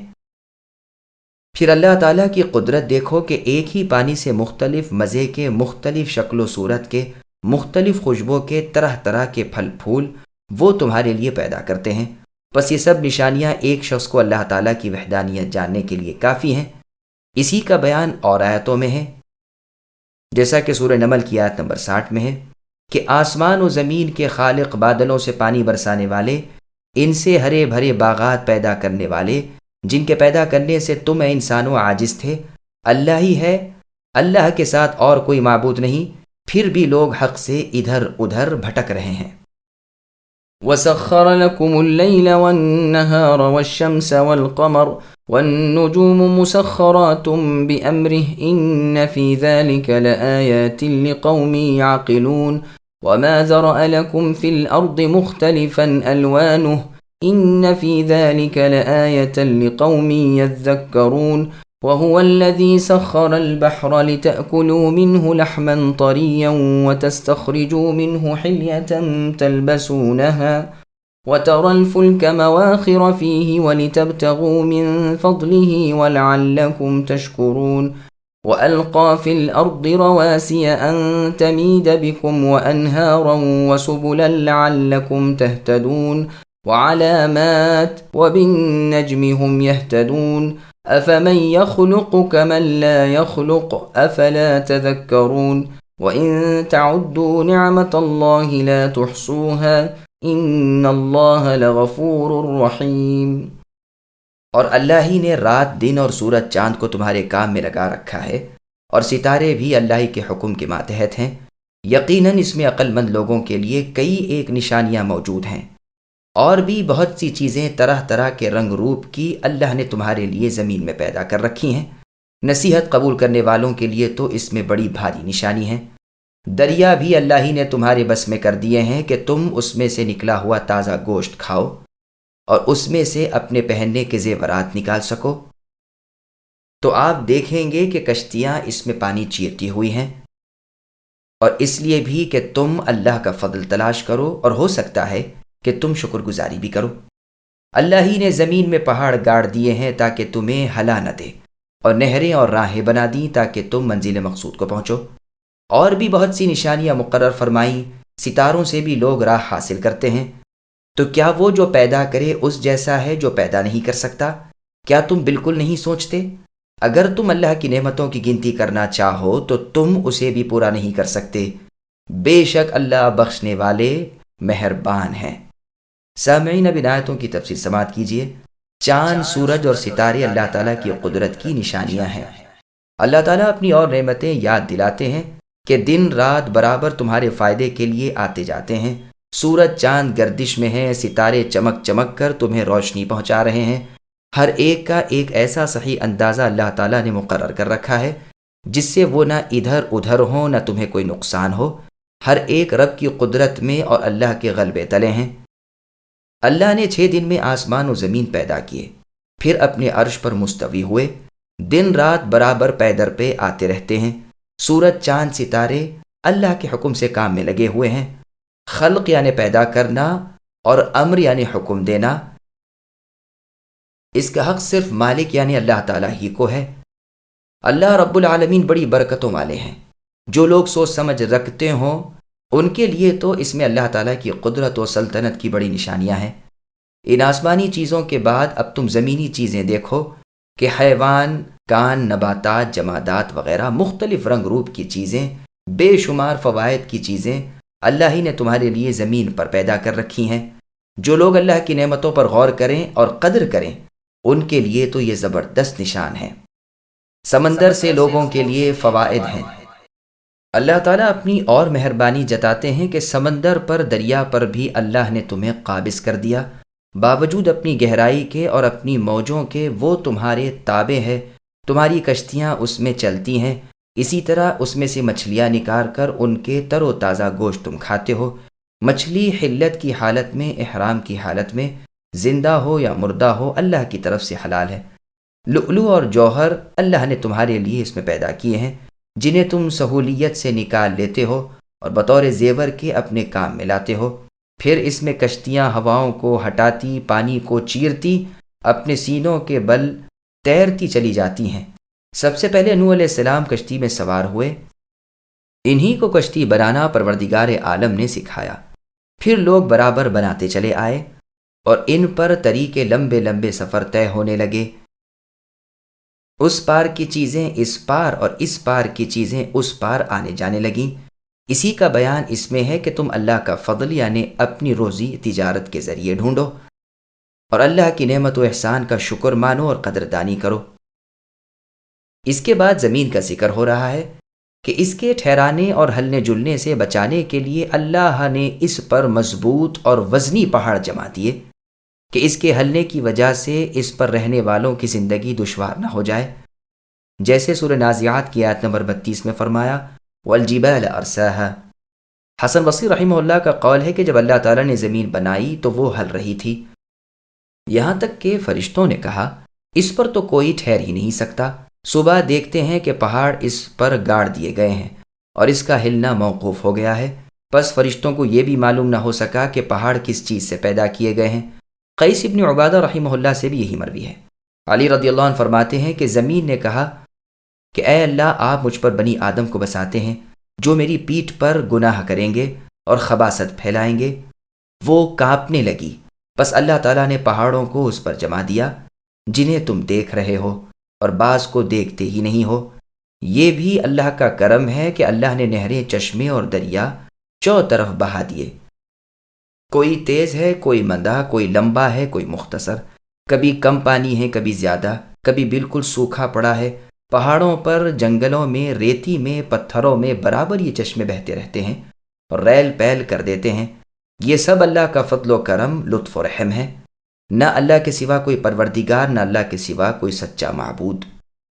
پھر اللہ تعالیٰ کی قدرت دیکھو کہ ایک ہی پانی سے مختلف مزے کے، مختلف شکل و صورت کے، مختلف خوشبو کے، طرح طرح کے پھل پھول وہ تمہارے لیے پیدا کرتے ہیں۔ بس یہ سب نشانیاں ایک شخص کو اللہ تعالیٰ کی وحدانیت جاننے کے لیے کافی ہیں۔ اسی کا بیان اور آیتوں میں ہے، جیسا کہ سورہ نمل کی آیت نمبر 60 میں ہے کہ آسمان و زمین کے خالق، بادلوں سے پانی برسانے والے، ان سے ہرے بھرے باغات پیدا کرنے والے، جن کے پیدا کرنے سے تم اے انسانوں عاجز تھے، اللہ ہی ہے، اللہ کے ساتھ اور کوئی معبود نہیں، پھر بھی لوگ حق سے ادھر ادھر بھٹک رہے ہیں۔ وسخر لكم الليل والنهار والشمس والقمر والنجوم مسخرات بأمره إن في ذلك لآيات لقوم يعقلون وما ذرأ لكم في الأرض مختلفا ألوانه إن في ذلك لآية لقوم يذكرون وهو الذي سخر البحر لتأكلوا منه لحما طريا وتستخرجوا منه حلية تلبسونها وترى الفلك مواخر فيه ولتبتغوا من فضله ولعلكم تشكرون وألقى في الأرض رواسي أن تميد بكم وأنهارا وسبلا لعلكم تهتدون وعلامات وبالنجم هم يهتدون أفمن يخلق كمن لا يخلق أفلا تذكرون وإن تعدوا نعمة الله لا تحصوها إن الله لغفور رحيم۔ اور اللہ ہی نے رات، دن اور سورج چاند کو تمہارے کام میں لگا رکھا ہے، اور ستارے بھی اللہ ہی کے حکم کے ماتحت ہیں۔ یقیناً اس میں عقل مند لوگوں کے لیے کئی ایک نشانیاں موجود ہیں، اور بھی بہت سی چیزیں طرح طرح کے رنگ روپ کی اللہ نے تمہارے لیے زمین میں پیدا کر رکھی ہیں۔ نصیحت قبول کرنے والوں کے لیے تو اس میں بڑی بھاری نشانی ہے۔ دریا بھی اللہ ہی نے تمہارے بس میں کر دیے ہیں کہ تم اس میں سے نکلا ہوا تازہ گوشت کھاؤ اور اس میں سے اپنے پہننے کے زیورات نکال سکو۔ تو آپ دیکھیں گے کہ کشتیاں اس میں پانی چیرتی ہوئی ہیں، اور اس لیے بھی کہ تم اللہ کا فضل تلاش کرو، اور ہو سکتا ہے کہ تم شکر گزاری بھی کرو۔ اللہ ہی نے زمین میں پہاڑ گاڑ دیے ہیں تاکہ تمہیں ہلا نہ دے، اور نہریں اور راہیں بنا دیں تاکہ تم منزل مقصود کو پہنچو، اور بھی بہت سی نشانیاں مقرر فرمائیں۔ ستاروں سے بھی لوگ راہ حاصل کرتے ہیں۔ تو کیا وہ جو پیدا کرے اس جیسا ہے جو پیدا نہیں کر سکتا؟ کیا تم بالکل نہیں سوچتے؟ اگر تم اللہ کی نعمتوں کی گنتی کرنا چاہو تو تم اسے بھی پورا نہیں کر سکتے۔ بے شک اللہ بخشنے والے مہربان ہیں۔ سامعین، اب ان آیتوں کی تفسیر سماعت کیجیے۔ چاند، سورج اور ستارے اللہ تعالیٰ کی قدرت کی نشانیاں ہیں۔ اللہ تعالیٰ اپنی اور نعمتیں یاد دلاتے ہیں کہ دن رات برابر تمہارے فائدے کے لیے آتے جاتے ہیں۔ سورج چاند گردش میں ہیں، ستارے چمک چمک کر تمہیں روشنی پہنچا رہے ہیں۔ ہر ایک کا ایک ایسا صحیح اندازہ اللہ تعالیٰ نے مقرر کر رکھا ہے جس سے وہ نہ ادھر ادھر ہو، نہ تمہیں کوئی نقصان ہو۔ ہر ایک رب کی قدرت میں اور اللہ کے غلبے تلے ہیں۔ اللہ نے 6 دن میں آسمان و زمین پیدا کیے، پھر اپنے عرش پر مستوی ہوئے۔ دن رات برابر پے در پہ آتے رہتے ہیں۔ سورج، چاند، ستارے اللہ کے حکم سے کام میں لگے ہوئے ہیں۔ خلق یعنی پیدا کرنا، اور امر یعنی حکم دینا، اس کا حق صرف مالک یعنی اللہ تعالیٰ ہی کو ہے۔ اللہ رب العالمین بڑی برکتوں والے ہیں۔ جو لوگ سوچ سمجھ رکھتے ہوں ان کے لیے تو اس میں اللہ تعالیٰ کی قدرت و سلطنت کی بڑی نشانیاں ہیں۔ ان آسمانی چیزوں کے بعد اب تم زمینی چیزیں دیکھو کہ حیوان، کان، نباتات، جمادات وغیرہ مختلف رنگ روپ کی چیزیں، بے شمار فوائد کی چیزیں اللہ ہی نے تمہارے لیے زمین پر پیدا کر رکھی ہیں۔ جو لوگ اللہ کی نعمتوں پر غور کریں اور قدر کریں ان کے لیے تو یہ زبردست نشان ہے۔ سمندر سے لوگوں کے لیے فوائد ہیں۔ اللہ تعالیٰ اپنی اور مہربانی جتاتے ہیں کہ سمندر پر، دریا پر بھی اللہ نے تمہیں قابض کر دیا۔ باوجود اپنی گہرائی کے اور اپنی موجوں کے وہ تمہارے تابع ہے۔ تمہاری کشتیاں اس میں چلتی ہیں، اسی طرح اس میں سے مچھلیاں نکال کر ان کے تر و تازہ گوشت تم کھاتے ہو۔ مچھلی حلت کی حالت میں، احرام کی حالت میں، زندہ ہو یا مردہ ہو، اللہ کی طرف سے حلال ہے۔ لؤلؤ اور جوہر اللہ نے تمہارے لیے اس میں پیدا کیے ہیں۔ جنہیں تم سہولیت سے نکال لیتے ہو اور بطور زیور کے اپنے کام میں لاتے ہو۔ پھر اس میں کشتیاں ہواؤں کو ہٹاتی، پانی کو چیرتی، اپنے سینوں کے بل تیرتی چلی جاتی ہیں۔ سب سے پہلے نوح علیہ السلام کشتی میں سوار ہوئے، انہی کو کشتی بنانا پروردگار عالم نے سکھایا۔ پھر لوگ برابر بناتے چلے آئے اور ان پر طریقے لمبے لمبے سفر طے ہونے لگے۔ اس پار کی چیزیں اس پار اور اس پار کی چیزیں اس پار آنے جانے لگیں۔ اسی کا بیان اس میں ہے کہ تم اللہ کا فضل یعنی اپنی روزی تجارت کے ذریعے ڈھونڈو اور اللہ کی نعمت و احسان کا شکر مانو اور قدردانی کرو۔ اس کے بعد زمین کا ذکر ہو رہا ہے کہ اس کے ٹھہرانے اور ہلنے جلنے سے بچانے کے لیے اللہ نے اس پر مضبوط اور وزنی پہاڑ جما دیے کہ اس کے ہلنے کی وجہ سے اس پر رہنے والوں کی زندگی دشوار نہ ہو جائے، جیسے سورہ نازعات کی آیت نمبر 32 میں فرمایا والجبال ارساها۔ حسن بصری رحمہ اللہ کا قول ہے کہ جب اللہ تعالیٰ نے زمین بنائی تو وہ ہل رہی تھی، یہاں تک کہ فرشتوں نے کہا اس پر تو کوئی ٹھہر ہی نہیں سکتا۔ صبح دیکھتے ہیں کہ پہاڑ اس پر گاڑ دیے گئے ہیں اور اس کا ہلنا موقوف ہو گیا ہے، بس فرشتوں کو یہ بھی معلوم نہ ہو سکا کہ پہاڑ کس چیز سے پیدا کیے گئے ہیں۔ قیس ابن عبادہ رحمہ اللہ سے بھی یہی مروی ہے۔ علی رضی اللہ عنہ فرماتے ہیں کہ زمین نے کہا کہ اے اللہ، آپ مجھ پر بنی آدم کو بساتے ہیں جو میری پیٹھ پر گناہ کریں گے اور خباثت پھیلائیں گے۔ وہ کانپنے لگی، بس اللہ تعالیٰ نے پہاڑوں کو اس پر جما دیا جنہیں تم دیکھ رہے ہو اور بعض کو دیکھتے ہی نہیں ہو۔ یہ بھی اللہ کا کرم ہے کہ اللہ نے نہریں، چشمے اور دریا چوطرف بہا دیے۔ کوئی تیز ہے، کوئی مندہ، کوئی لمبا ہے، کوئی مختصر، کبھی کم پانی ہے، کبھی زیادہ، کبھی بالکل سوکھا پڑا ہے۔ پہاڑوں پر، جنگلوں میں، ریتی میں، پتھروں میں برابر یہ چشمے بہتے رہتے ہیں اور ریل پیل کر دیتے ہیں۔ یہ سب اللہ کا فضل و کرم، لطف و رحم ہے۔ نہ اللہ کے سوا کوئی پروردگار، نہ اللہ کے سوا کوئی سچا معبود۔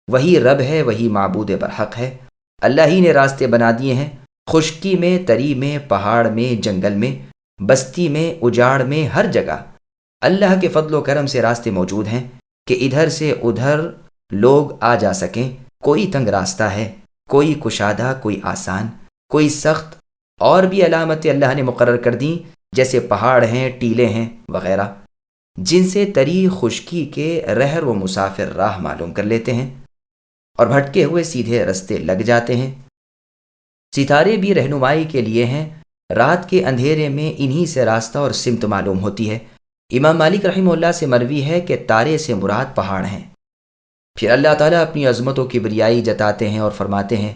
وہی رب ہے، وہی معبود برحق ہے۔ اللہ ہی نے راستے بنا دیے ہیں، خشکی میں، تری میں، پہاڑ میں، جنگل میں، بستی میں، اجاڑ میں، ہر جگہ اللہ کے فضل و کرم سے راستے موجود ہیں کہ ادھر سے ادھر لوگ آ جا سکیں۔ کوئی تنگ راستہ ہے، کوئی کشادہ، کوئی آسان، کوئی سخت، اور بھی علامتیں اللہ نے مقرر کر دیں جیسے پہاڑ ہیں، ٹیلے ہیں وغیرہ، جن سے طری خشکی کے رہر و مسافر راہ معلوم کر لیتے ہیں اور بھٹکے ہوئے سیدھے رستے لگ جاتے ہیں۔ ستارے بھی رہنمائی کے لیے ہیں، رات کے اندھیرے میں انہی سے راستہ اور سمت معلوم ہوتی ہے۔ امام مالک رحمہ اللہ سے مروی ہے کہ تارے سے مراد پہاڑ ہیں۔ پھر اللہ تعالیٰ اپنی عظمت و کبریائی جتاتے ہیں اور فرماتے ہیں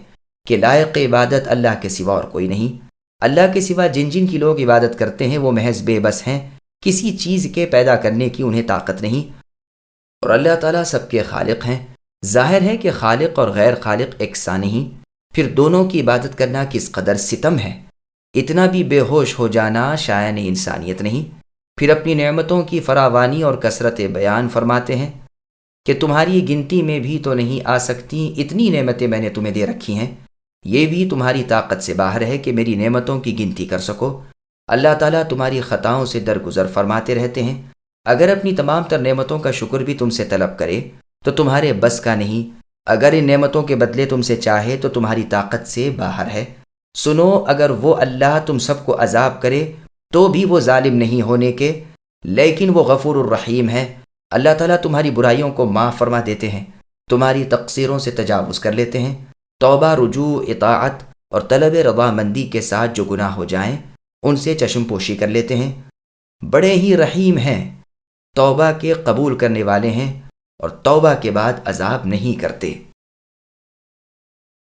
کہ لائق عبادت اللہ کے سوا اور کوئی نہیں۔ اللہ کے سوا جن جن کی لوگ عبادت کرتے ہیں وہ محض بے بس ہیں، کسی چیز کے پیدا کرنے کی انہیں طاقت نہیں، اور اللہ تعالیٰ سب کے خالق ہیں۔ ظاہر ہے کہ خالق اور غیر خالق یکساں نہیں، پھر دونوں کی عبادت کرنا کس قدر ستم ہے۔ اتنا بھی بے ہوش ہو جانا شایان انسانیت نہیں۔ پھر اپنی نعمتوں کی فراوانی اور کثرت بیان فرماتے ہیں کہ تمہاری گنتی میں بھی تو نہیں آ سکتی، اتنی نعمتیں میں نے تمہیں دے رکھی ہیں، یہ بھی تمہاری طاقت سے باہر ہے کہ میری نعمتوں کی گنتی کر سکو۔ اللہ تعالیٰ تمہاری خطاؤں سے درگزر فرماتے رہتے ہیں۔ اگر اپنی تمام تر نعمتوں کا شکر بھی تم سے طلب کرے تو تمہارے بس کا نہیں، اگر ان نعمتوں کے بدلے تم سے چاہے تو تمہاری طاقت سے باہر ہے۔ سنو، اگر وہ اللہ تم سب کو عذاب کرے تو بھی وہ ظالم نہیں ہونے کے، لیکن وہ غفور الرحیم ہے۔ اللہ تعالیٰ تمہاری برائیوں کو معاف فرما دیتے ہیں، تمہاری تقصیروں سے تجاوز کر لیتے ہیں۔ توبہ، رجوع، اطاعت اور طلب رضا مندی کے ساتھ جو گناہ ہو جائیں ان سے چشم پوشی کر لیتے ہیں۔ بڑے ہی رحیم ہیں، توبہ کے قبول کرنے والے ہیں اور توبہ کے بعد عذاب نہیں کرتے۔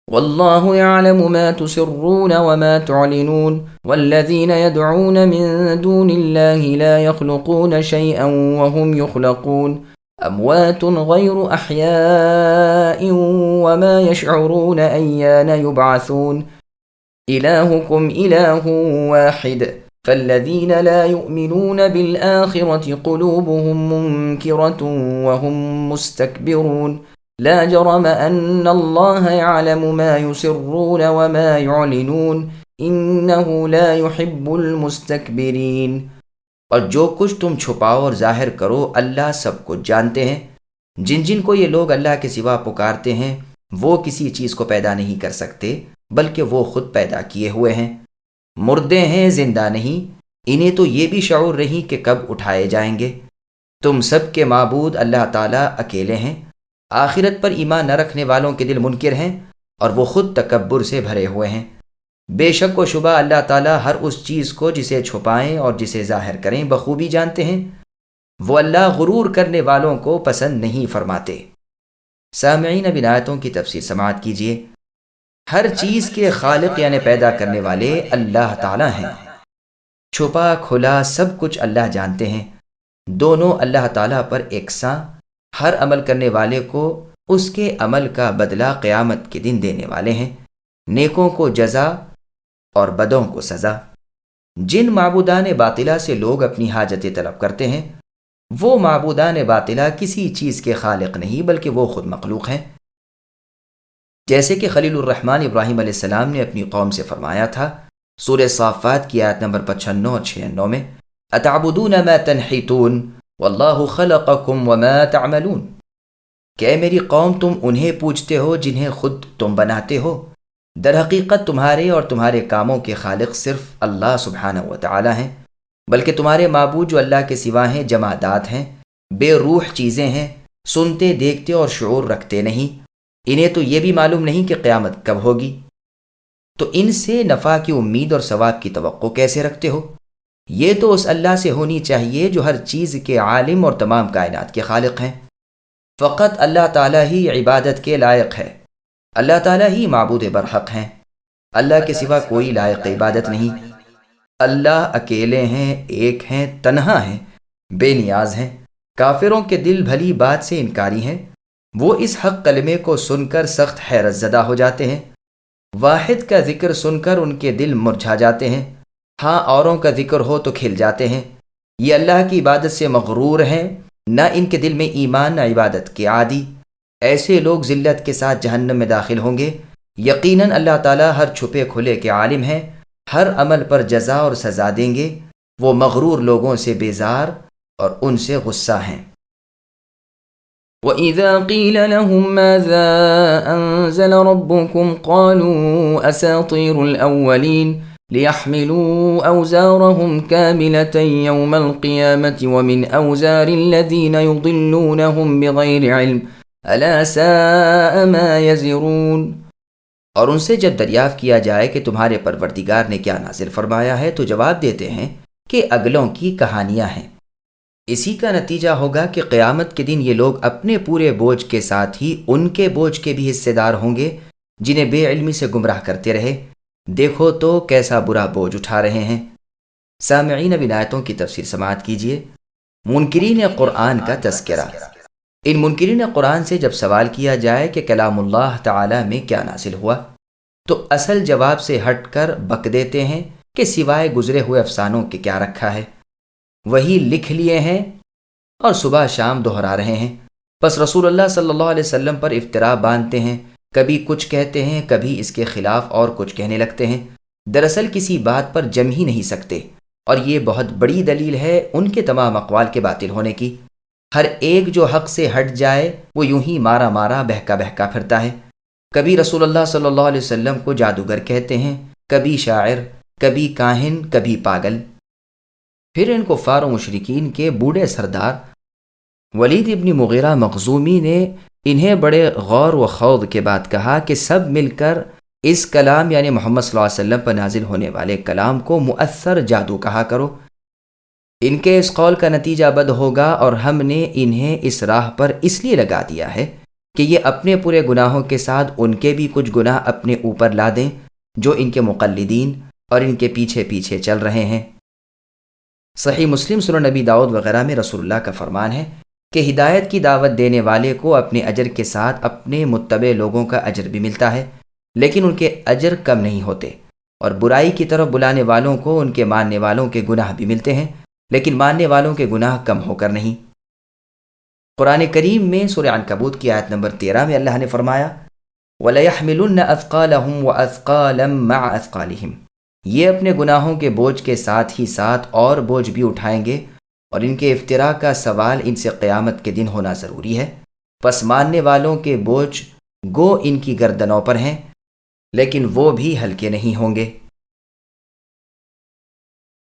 والله يعلم ما تسرون وما تعلنون والذين يدعون من دون الله لا يخلقون شيئا وهم يخلقون أموات غير أحياء وما يشعرون أيان يبعثون إلهكم إله واحد فالذين لا يؤمنون بالآخرة قلوبهم منكرة وهم مستكبرون لا جرم ان اللہ يعلم ما يسرون وما يعلنون انه لا يحب المستكبرین۔ اور جو کچھ تم چھپاؤ اور ظاہر کرو اللہ سب کچھ جانتے ہیں۔ جن جن کو یہ لوگ اللہ کے سوا پکارتے ہیں وہ کسی چیز کو پیدا نہیں کر سکتے بلکہ وہ خود پیدا کیے ہوئے ہیں۔ مردے ہیں، زندہ نہیں، انہیں تو یہ بھی شعور نہیں کہ کب اٹھائے جائیں گے۔ تم سب کے معبود اللہ تعالیٰ اکیلے ہیں۔ آخرت پر ایمان نہ رکھنے والوں کے دل منکر ہیں اور وہ خود تکبر سے بھرے ہوئے ہیں۔ بے شک و شبہ اللہ تعالیٰ ہر اس چیز کو جسے چھپائیں اور جسے ظاہر کریں بخوبی جانتے ہیں۔ وہ اللہ غرور کرنے والوں کو پسند نہیں فرماتے۔ سامعین، اب ان آیتوں کی تفسیر سماعت کیجیے۔ ہر چیز کے خالق یعنی پیدا کرنے والے اللہ تعالیٰ ہیں۔ چھپا کھلا سب کچھ اللہ جانتے ہیں۔ دونوں اللہ تعالیٰ پر یکساں، ہر عمل کرنے والے کو اس کے عمل کا بدلہ قیامت کے دن دینے والے ہیں، نیکوں کو جزا اور بدوں کو سزا۔ جن معبودان باطلہ سے لوگ اپنی حاجتیں طلب کرتے ہیں، وہ معبودان باطلہ کسی چیز کے خالق نہیں بلکہ وہ خود مخلوق ہیں۔ جیسے کہ خلیل الرحمن ابراہیم علیہ السلام نے اپنی قوم سے فرمایا تھا، سورہ صافات کی آیت نمبر 95 اور 96 میں، اتعبدون ما تنحتون واللہ خلقکم وما تعملون، کہ اے میری قوم تم انہیں پوجتے ہو جنہیں خود تم بناتے ہو، در حقیقت تمہارے اور تمہارے کاموں کے خالق صرف اللہ سبحانہ و تعالی ہیں، بلکہ تمہارے معبود جو اللہ کے سوا ہیں جمادات ہیں، بے روح چیزیں ہیں، سنتے دیکھتے اور شعور رکھتے نہیں، انہیں تو یہ بھی معلوم نہیں کہ قیامت کب ہوگی، تو ان سے نفع کی امید اور ثواب کی توقع کیسے رکھتے ہو؟ یہ تو اس اللہ سے ہونی چاہیے جو ہر چیز کے عالم اور تمام کائنات کے خالق ہیں۔ فقط اللہ تعالیٰ ہی عبادت کے لائق ہے، اللہ تعالیٰ ہی معبود برحق ہیں، اللہ کے سوا کوئی لائق عبادت نہیں۔ اللہ اکیلے ہیں، ایک ہیں، تنہا ہیں، بے نیاز ہیں۔ کافروں کے دل بھلی بات سے انکاری ہیں، وہ اس حق کلمے کو سن کر سخت حیرت زدہ ہو جاتے ہیں۔ واحد کا ذکر سن کر ان کے دل مرجھا جاتے ہیں، ہاں اوروں کا ذکر ہو تو کھل جاتے ہیں۔ یہ اللہ کی عبادت سے مغرور ہیں، نہ ان کے دل میں ایمان نہ عبادت کے عادی۔ ایسے لوگ ذلت کے ساتھ جہنم میں داخل ہوں گے۔ یقیناً اللہ تعالیٰ ہر چھپے کھلے کے عالم ہیں، ہر عمل پر جزا اور سزا دیں گے۔ وہ مغرور لوگوں سے بیزار اور ان سے غصہ ہیں۔ وَإِذَا قِيلَ لَهُم مَاذَا أَنزَلَ رَبُّكُمْ قَالُوا أَسَاطِيرُ الْأَوَّلِينَ لِيَحْمِلُوا أَوْزَارَهُمْ كَامِلَةً يَوْمَ الْقِيَامَةِ وَمِنْ أَوْزَارِ الَّذِينَ يُضِلُّونَهُمْ بِغَيْرِ عِلْمٍ أَلَا سَاءَ مَا يَزِرُونَ۔ اور ان سے جب دریافت کیا جائے کہ تمہارے پروردگار نے کیا نازل فرمایا ہے تو جواب دیتے ہیں کہ اگلوں کی کہانیاں ہیں۔ اسی کا نتیجہ ہوگا کہ قیامت کے دن یہ لوگ اپنے پورے بوجھ کے ساتھ ہی ان کے بوجھ کے بھی حصے دار ہوں گے جنہیں بے علمی سے گمراہ کرتے رہے۔ دیکھو تو کیسا برا بوجھ اٹھا رہے ہیں۔ سامعین، اب ان آیتوں کی تفسیر سماعت کیجیے۔ منکرین قرآن کا تذکرہ۔ ان منکرین قرآن سے جب سوال کیا جائے کہ کلام اللہ تعالی میں کیا نازل ہوا تو اصل جواب سے ہٹ کر بک دیتے ہیں کہ سوائے گزرے ہوئے افسانوں کے کیا رکھا ہے، وہی لکھ لیے ہیں اور صبح شام دہرا رہے ہیں۔ بس رسول اللہ صلی اللہ علیہ وسلم پر افترا باندھتے ہیں، کبھی کچھ کہتے ہیں، کبھی اس کے خلاف اور کچھ کہنے لگتے ہیں، دراصل کسی بات پر جم ہی نہیں سکتے، اور یہ بہت بڑی دلیل ہے ان کے تمام اقوال کے باطل ہونے کی۔ ہر ایک جو حق سے ہٹ جائے وہ یوں ہی مارا مارا بہکا بہکا پھرتا ہے۔ کبھی رسول اللہ صلی اللہ علیہ وسلم کو جادوگر کہتے ہیں، کبھی شاعر، کبھی کاہن، کبھی پاگل۔ پھر ان کفار و مشرکین کے بوڑھے سردار ولید ابن مغیرہ مخزومی نے انہیں بڑے غور و خوض کے بعد کہا کہ سب مل کر اس کلام یعنی محمد صلی اللہ علیہ وسلم پر نازل ہونے والے کلام کو مؤثر جادو کہا کرو۔ ان کے اس قول کا نتیجہ بد ہوگا اور ہم نے انہیں اس راہ پر اس لیے لگا دیا ہے کہ یہ اپنے پورے گناہوں کے ساتھ ان کے بھی کچھ گناہ اپنے اوپر لا دیں جو ان کے مقلدین اور ان کے پیچھے پیچھے چل رہے ہیں۔ صحیح مسلم، سنن نبی داؤد وغیرہ میں رسول اللہ کا فرمان ہے کہ ہدایت کی دعوت دینے والے کو اپنے اجر کے ساتھ اپنے متبع لوگوں کا اجر بھی ملتا ہے، لیکن ان کے اجر کم نہیں ہوتے، اور برائی کی طرف بلانے والوں کو ان کے ماننے والوں کے گناہ بھی ملتے ہیں، لیکن ماننے والوں کے گناہ کم ہو کر نہیں۔ قرآن کریم میں سورہ عنکبوت کی آیت نمبر 13 میں اللہ نے فرمایا وَلَيَحْمِلُنَّ أَثْقَالَهُمْ وَأَثْقَالًا مَعَ أَثْقَالِهِمْ، یہ اپنے گناہوں کے بوجھ کے ساتھ ہی ساتھ اور بوجھ بھی اٹھائیں گے، اور ان کے افتراء کا سوال ان سے قیامت کے دن ہونا ضروری ہے۔ پس ماننے والوں کے بوجھ گو ان کی گردنوں پر ہیں، لیکن وہ بھی ہلکے نہیں ہوں گے۔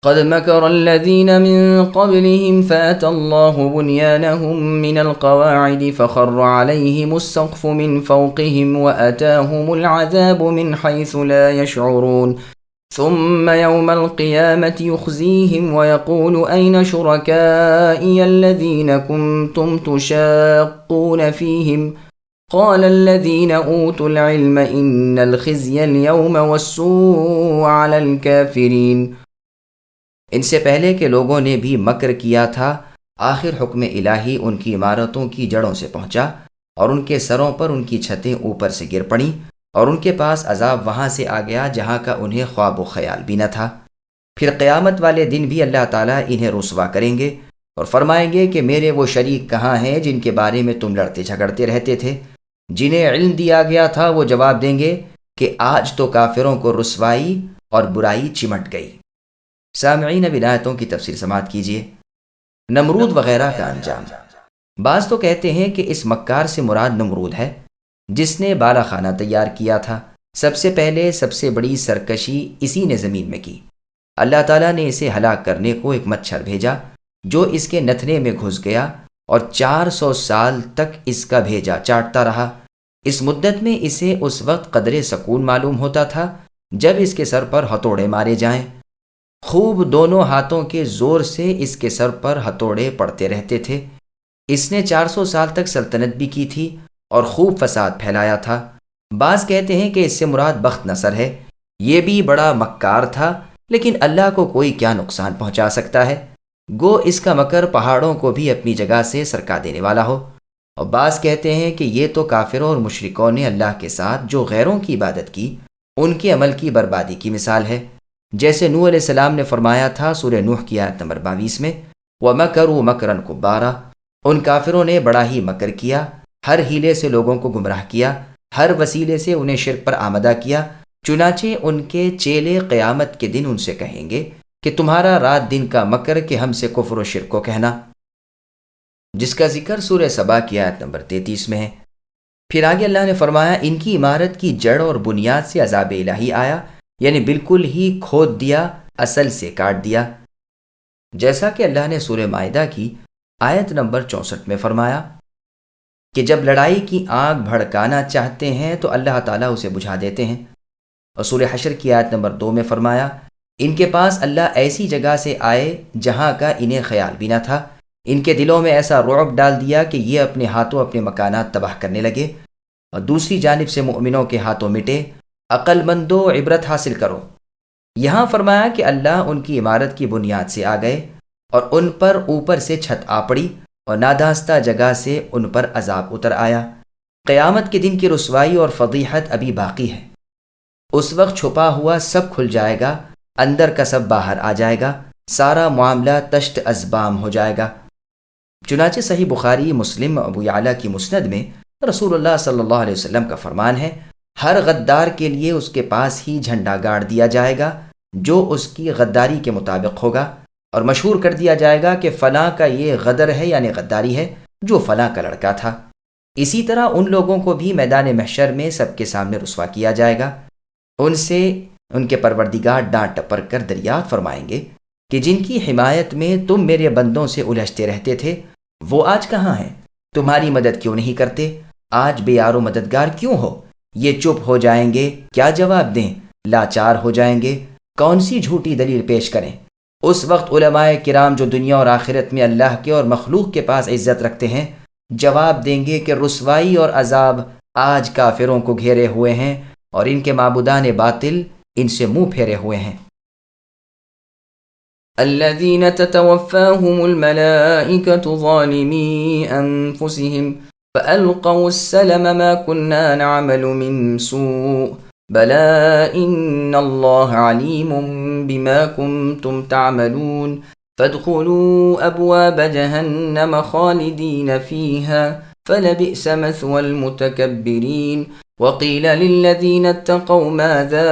قد مكر الذين من قبلهم فأتى الله بنيانهم من القواعد فخر عليهم السقف من فوقهم وأتاهم العذاب من حيث لا يشعرون ثم يوم القيامة يخزيهم ويقول أين شركائي الذين كنتم تشاقون فيهم قال الذين أوتوا العلم إن الخزي اليوم والسوء على الكافرين۔ ان سے پہلے کے لوگوں نے بھی مکر کیا تھا، آخر حکم الہی ان کی عمارتوں کی جڑوں سے پہنچا اور ان کے سروں پر ان کی چھتیں اوپر سے گر پڑیں اور ان کے پاس عذاب وہاں سے آ گیا جہاں کا انہیں خواب و خیال بھی نہ تھا۔ پھر قیامت والے دن بھی اللہ تعالیٰ انہیں رسوا کریں گے اور فرمائیں گے کہ میرے وہ شریک کہاں ہیں جن کے بارے میں تم لڑتے جھگڑتے رہتے تھے؟ جنہیں علم دیا گیا تھا وہ جواب دیں گے کہ آج تو کافروں کو رسوائی اور برائی چمٹ گئی۔ سامعین، اب آیتوں کی تفسیر سماعت کیجیے۔ نمرود وغیرہ کا انجام۔ بعض تو کہتے ہیں کہ اس مکار سے مراد نمرود ہے جس نے بالا خانہ تیار کیا تھا۔ سب سے پہلے سب سے بڑی سرکشی اسی نے زمین میں کی۔ اللہ تعالیٰ نے اسے ہلاک کرنے کو ایک مچھر بھیجا جو اس کے نتھنے میں گھس گیا اور 400 سال تک اس کا بھیجا چاٹتا رہا۔ اس مدت میں اسے اس وقت قدرے سکون معلوم ہوتا تھا جب اس کے سر پر ہتھوڑے مارے جائیں۔ خوب دونوں ہاتھوں کے زور سے اس کے سر پر ہتھوڑے پڑتے رہتے تھے۔ اس نے 400 سال تک سلطنت بھی کی تھی اور خوب فساد پھیلایا تھا۔ بعض کہتے ہیں کہ اس سے مراد بخت نصر ہے۔ یہ بھی بڑا مکار تھا، لیکن اللہ کو کوئی کیا نقصان پہنچا سکتا ہے؟ گو اس کا مکر پہاڑوں کو بھی اپنی جگہ سے سرکا دینے والا ہو۔ اور بعض کہتے ہیں کہ یہ تو کافروں اور مشرکوں نے اللہ کے ساتھ جو غیروں کی عبادت کی ان کے عمل کی بربادی کی مثال ہے، جیسے نوح علیہ السلام نے فرمایا تھا سورہ نوح کی آیت نمبر 22 میں، وَمَكَرُوا مَكْرًا كُبَّارًا۔ ان کافروں نے بڑا ہی مکر کیا، ہر ہیلے سے لوگوں کو گمراہ کیا، ہر وسیلے سے انہیں شرک پر آمدہ کیا۔ چنانچہ ان کے چیلے قیامت کے دن ان سے کہیں گے کہ تمہارا رات دن کا مکر کہ ہم سے کفر و شرک کو کہنا، جس کا ذکر سورہ سبا کی آیت نمبر 33 میں ہے۔ پھر آگے اللہ نے فرمایا ان کی عمارت کی جڑ اور بنیاد سے عذاب الہی آیا، یعنی بالکل ہی کھود دیا، اصل سے کاٹ دیا، جیسا کہ اللہ نے سورہ مائدہ کی آیت نمبر 64 میں فرمایا کہ جب لڑائی کی آگ بھڑکانا چاہتے ہیں تو اللہ تعالیٰ اسے بجھا دیتے ہیں۔ اور سورہ حشر کی آیت نمبر 2 میں فرمایا ان کے پاس اللہ ایسی جگہ سے آئے جہاں کا انہیں خیال بھی نہ تھا، ان کے دلوں میں ایسا رعب ڈال دیا کہ یہ اپنے ہاتھوں اپنے مکانات تباہ کرنے لگے، اور دوسری جانب سے مؤمنوں کے ہاتھوں مٹے۔ عقل مندو عبرت حاصل کرو۔ یہاں فرمایا کہ اللہ ان کی عمارت کی بنیاد سے آ گئے اور ان پر اوپر سے چھت آ پڑی اور نادانستہ جگہ سے ان پر عذاب اتر آیا۔ قیامت کے دن کی رسوائی اور فضیحت ابھی باقی ہے۔ اس وقت چھپا ہوا سب کھل جائے گا، اندر کا سب باہر آ جائے گا، سارا معاملہ تشت ازبام ہو جائے گا۔ چنانچہ صحیح بخاری، مسلم، ابو یعلا کی مسند میں رسول اللہ صلی اللہ علیہ وسلم کا فرمان ہے، ہر غدار کے لیے اس کے پاس ہی جھنڈا گاڑ دیا جائے گا جو اس کی غداری کے مطابق ہوگا، اور مشہور کر دیا جائے گا کہ فلاں کا یہ غدر ہے یعنی غداری ہے جو فلاں کا لڑکا تھا۔ اسی طرح ان لوگوں کو بھی میدان محشر میں سب کے سامنے رسوا کیا جائے گا۔ ان سے ان کے پروردگار ڈانٹ ٹپر کر دریافت فرمائیں گے کہ جن کی حمایت میں تم میرے بندوں سے الجھتے رہتے تھے وہ آج کہاں ہیں؟ تمہاری مدد کیوں نہیں کرتے؟ آج بے یار و مددگار کیوں ہو؟ یہ چپ ہو جائیں گے، کیا جواب دیں؟ لاچار ہو جائیں گے، کون سی جھوٹی دلیل پیش کریں؟ اس وقت علماء کرام جو دنیا اور آخرت میں اللہ کے اور مخلوق کے پاس عزت رکھتے ہیں جواب دیں گے کہ رسوائی اور عذاب آج کافروں کو گھیرے ہوئے ہیں اور ان کے معبودان باطل ان سے منہ پھیرے ہوئے ہیں۔ الذين تتوفاهم الملائكة ظالمي أنفسهم فألقوا السلم ما كنا نعمل من سوء بلى إن الله عليم بما كنتم تعملون فادخلوا أبواب جهنم خالدين فيها فلبئس مثوى المتكبرين وقيل للذين اتقوا ماذا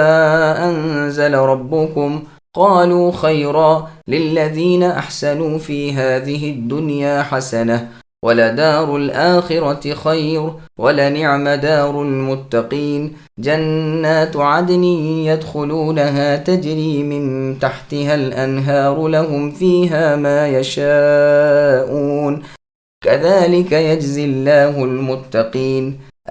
أنزل ربكم قالوا خيرا للذين أحسنوا في هذه الدنيا حسنة وَلَدَارُ الْآخِرَةِ خَيْرٌ وَلَنِعْمَ دَارُ الْمُتَّقِينَ جَنَّاتُ عَدْنٍ يَدْخُلُونَهَا تَجْرِي مِن تَحْتِهَا الْأَنْهَارُ لَهُمْ فِيهَا مَا يَشَاءُونَ كَذَلِكَ يَجْزِي اللَّهُ الْمُتَّقِينَ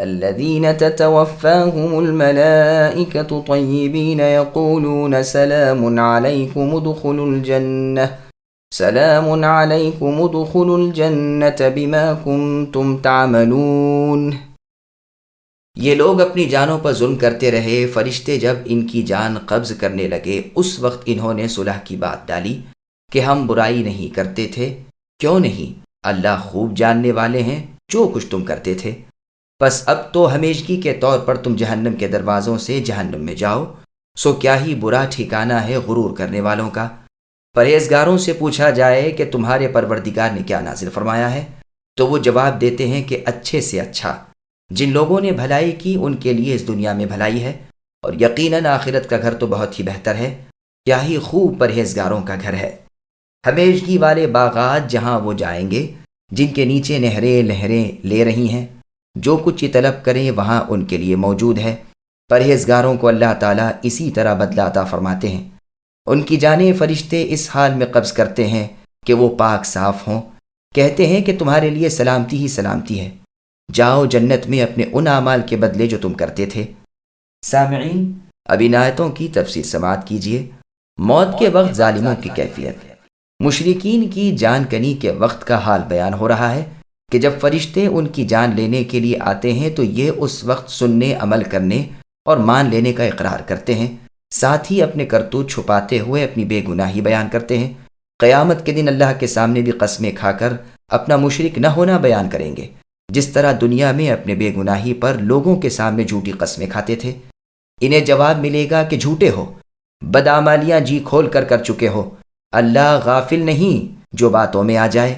الَّذِينَ تَتَوَفَّاهُمُ الْمَلَائِكَةُ طَيِّبِينَ يَقُولُونَ سَلَامٌ عَلَيْكُمُ ادْخُلُوا الْجَنَّةَ سلام علیکم ادخلوا الجنت بما کنتم تعملون۔ یہ لوگ اپنی جانوں پر ظلم کرتے رہے، فرشتے جب ان کی جان قبض کرنے لگے اس وقت انہوں نے صلح کی بات ڈالی کہ ہم برائی نہیں کرتے تھے، کیوں نہیں؟ اللہ خوب جاننے والے ہیں جو کچھ تم کرتے تھے۔ پس اب تو ہمیشگی کے طور پر تم جہنم کے دروازوں سے جہنم میں جاؤ، سو کیا ہی برا ٹھکانہ ہے غرور کرنے والوں کا۔ پرہیزگاروں سے پوچھا جائے کہ تمہارے پروردگار نے کیا نازل فرمایا ہے، تو وہ جواب دیتے ہیں کہ اچھے سے اچھا۔ جن لوگوں نے بھلائی کی ان کے لیے اس دنیا میں بھلائی ہے، اور یقیناً آخرت کا گھر تو بہت ہی بہتر ہے، کیا ہی خوب پرہیزگاروں کا گھر ہے۔ ہمیشگی والے باغات جہاں وہ جائیں گے جن کے نیچے نہریں لہریں لے رہی ہیں، جو کچھ یہ طلب کریں وہاں ان کے لیے موجود ہے۔ پرہیزگاروں کو اللہ تعالیٰ اسی طرح بدلہ عطا فرماتے ہیں۔ ان کی جانیں فرشتے اس حال میں قبض کرتے ہیں کہ وہ پاک صاف ہوں، کہتے ہیں کہ تمہارے لیے سلامتی ہی سلامتی ہے، جاؤ جنت میں اپنے ان اعمال کے بدلے جو تم کرتے تھے۔ سامعین، اب ان آیتوں کی تفسیر سماعت کیجیے۔ موت کے وقت ظالموں کی کیفیت۔ مشرکین کی جان کنی کے وقت کا حال بیان ہو رہا ہے کہ جب فرشتے ان کی جان لینے کے لیے آتے ہیں تو یہ اس وقت سننے، عمل کرنے اور مان لینے کا اقرار کرتے ہیں، ساتھ ہی اپنے کرتوت چھپاتے ہوئے اپنی بے گناہی بیان کرتے ہیں۔ قیامت کے دن اللہ کے سامنے بھی قسمیں کھا کر اپنا مشرک نہ ہونا بیان کریں گے، جس طرح دنیا میں اپنے بے گناہی پر لوگوں کے سامنے جھوٹی قسمیں کھاتے تھے۔ انہیں جواب ملے گا کہ جھوٹے ہو، بدعمالیاں جی کھول کر چکے ہو۔ اللہ غافل نہیں جو باتوں میں آ جائے،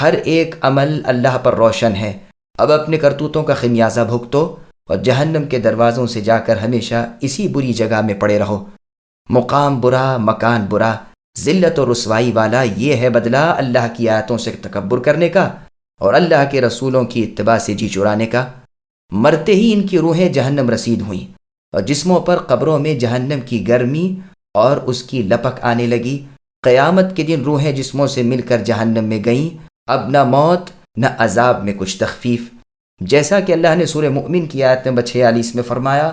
ہر ایک عمل اللہ پر روشن ہے۔ اب اپنے کرتوتوں کا خمیازہ بھگتو اور جہنم کے دروازوں سے جا کر ہمیشہ اسی بری جگہ میں پڑے رہو۔ مقام برا، مکان برا، ذلت و رسوائی والا، یہ ہے بدلہ اللہ کی آیتوں سے تکبر کرنے کا اور اللہ کے رسولوں کی اتباع سے جی چرانے کا۔ مرتے ہی ان کی روحیں جہنم رسید ہوئیں اور جسموں پر قبروں میں جہنم کی گرمی اور اس کی لپک آنے لگی۔ قیامت کے دن روحیں جسموں سے مل کر جہنم میں گئیں، اب نہ موت نہ عذاب میں کچھ تخفیف۔ جیسا کہ اللہ نے سورہ مؤمن کی آیت نمبر 46 میں فرمایا،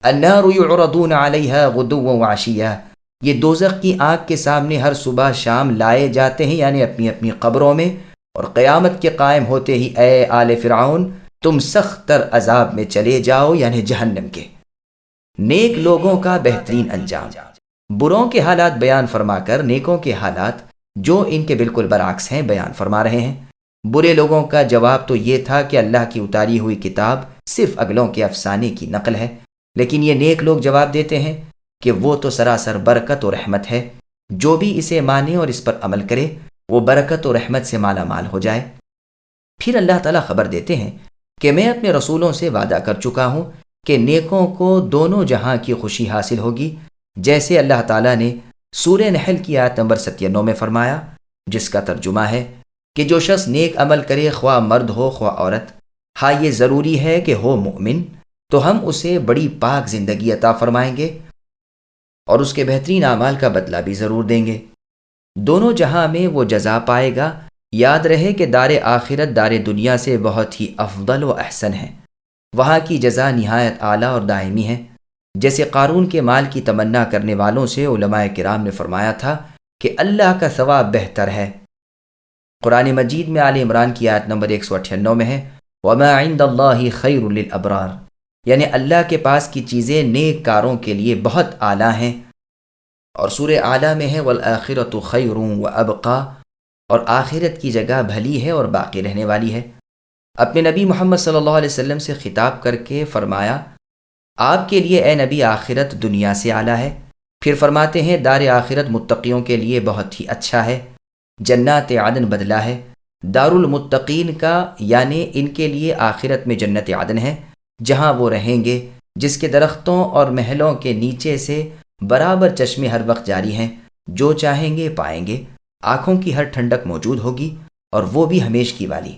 النار یعرضون علیہا غدوا وعشیا، یہ دوزخ کی آگ کے سامنے ہر صبح شام لائے جاتے ہیں، یعنی اپنی اپنی قبروں میں، اور قیامت کے قائم ہوتے ہی اے آل فرعون تم سخت تر عذاب میں چلے جاؤ، یعنی جہنم کے۔ نیک لوگوں کا بہترین انجام۔ بروں کے حالات بیان فرما کر نیکوں کے حالات جو ان کے بالکل برعکس ہیں بیان فرما رہے ہیں۔ برے لوگوں کا جواب تو یہ تھا کہ اللہ کی اتاری ہوئی کتاب صرف اگلوں کے افسانے کی نقل ہے، لیکن یہ نیک لوگ جواب دیتے ہیں کہ وہ تو سراسر برکت و رحمت ہے، جو بھی اسے مانے اور اس پر عمل کرے وہ برکت و رحمت سے مالا مال ہو جائے۔ پھر اللہ تعالیٰ خبر دیتے ہیں کہ میں اپنے رسولوں سے وعدہ کر چکا ہوں کہ نیکوں کو دونوں جہاں کی خوشی حاصل ہوگی، جیسے اللہ تعالیٰ نے سورہ نحل کی آیت نمبر 97 میں فرمایا، جس کا ترجمہ ہے کہ جو شخص نیک عمل کرے، خواہ مرد ہو خواہ عورت، ہاں یہ ضروری ہے کہ ہو مومن، تو ہم اسے بڑی پاک زندگی عطا فرمائیں گے اور اس کے بہترین اعمال کا بدلہ بھی ضرور دیں گے۔ دونوں جہاں میں وہ جزا پائے گا۔ یاد رہے کہ دار آخرت دار دنیا سے بہت ہی افضل و احسن ہے، وہاں کی جزا نہایت اعلیٰ اور دائمی ہے۔ جیسے قارون کے مال کی تمنا کرنے والوں سے علماء کرام نے فرمایا تھا کہ اللہ کا ثواب بہتر ہے۔ قرآن مجید میں آل عمران کی آیت نمبر 198 میں ہے، وَمَا عِندَ اللَّهِ خَيْرٌ لِلْأَبْرَارِ، یعنی اللہ کے پاس کی چیزیں نیک کاروں کے لیے بہت اعلیٰ ہیں۔ اور سورہ اعلیٰ میں ہے، وَالْآخِرَةُ خَيْرٌ وَأَبْقَىٰ، اور آخرت کی جگہ بھلی ہے اور باقی رہنے والی ہے۔ اپنے نبی محمد صلی اللہ علیہ وسلم سے خطاب کر کے فرمایا، آپ کے لیے اے نبی آخرت دنیا سے اعلیٰ ہے۔ پھر فرماتے ہیں دار آخرت متقیوں کے لیے بہت ہی اچھا ہے، جنات عدن بدلہ ہے۔ دار المتقین کا یعنی ان کے لیے آخرت میں جنت عدن ہے، جہاں وہ رہیں گے، جس کے درختوں اور محلوں کے نیچے سے برابر چشمے ہر وقت جاری ہیں، جو چاہیں گے پائیں گے۔ آنکھوں کی ہر ٹھنڈک موجود ہوگی اور وہ بھی ہمیشگی والی۔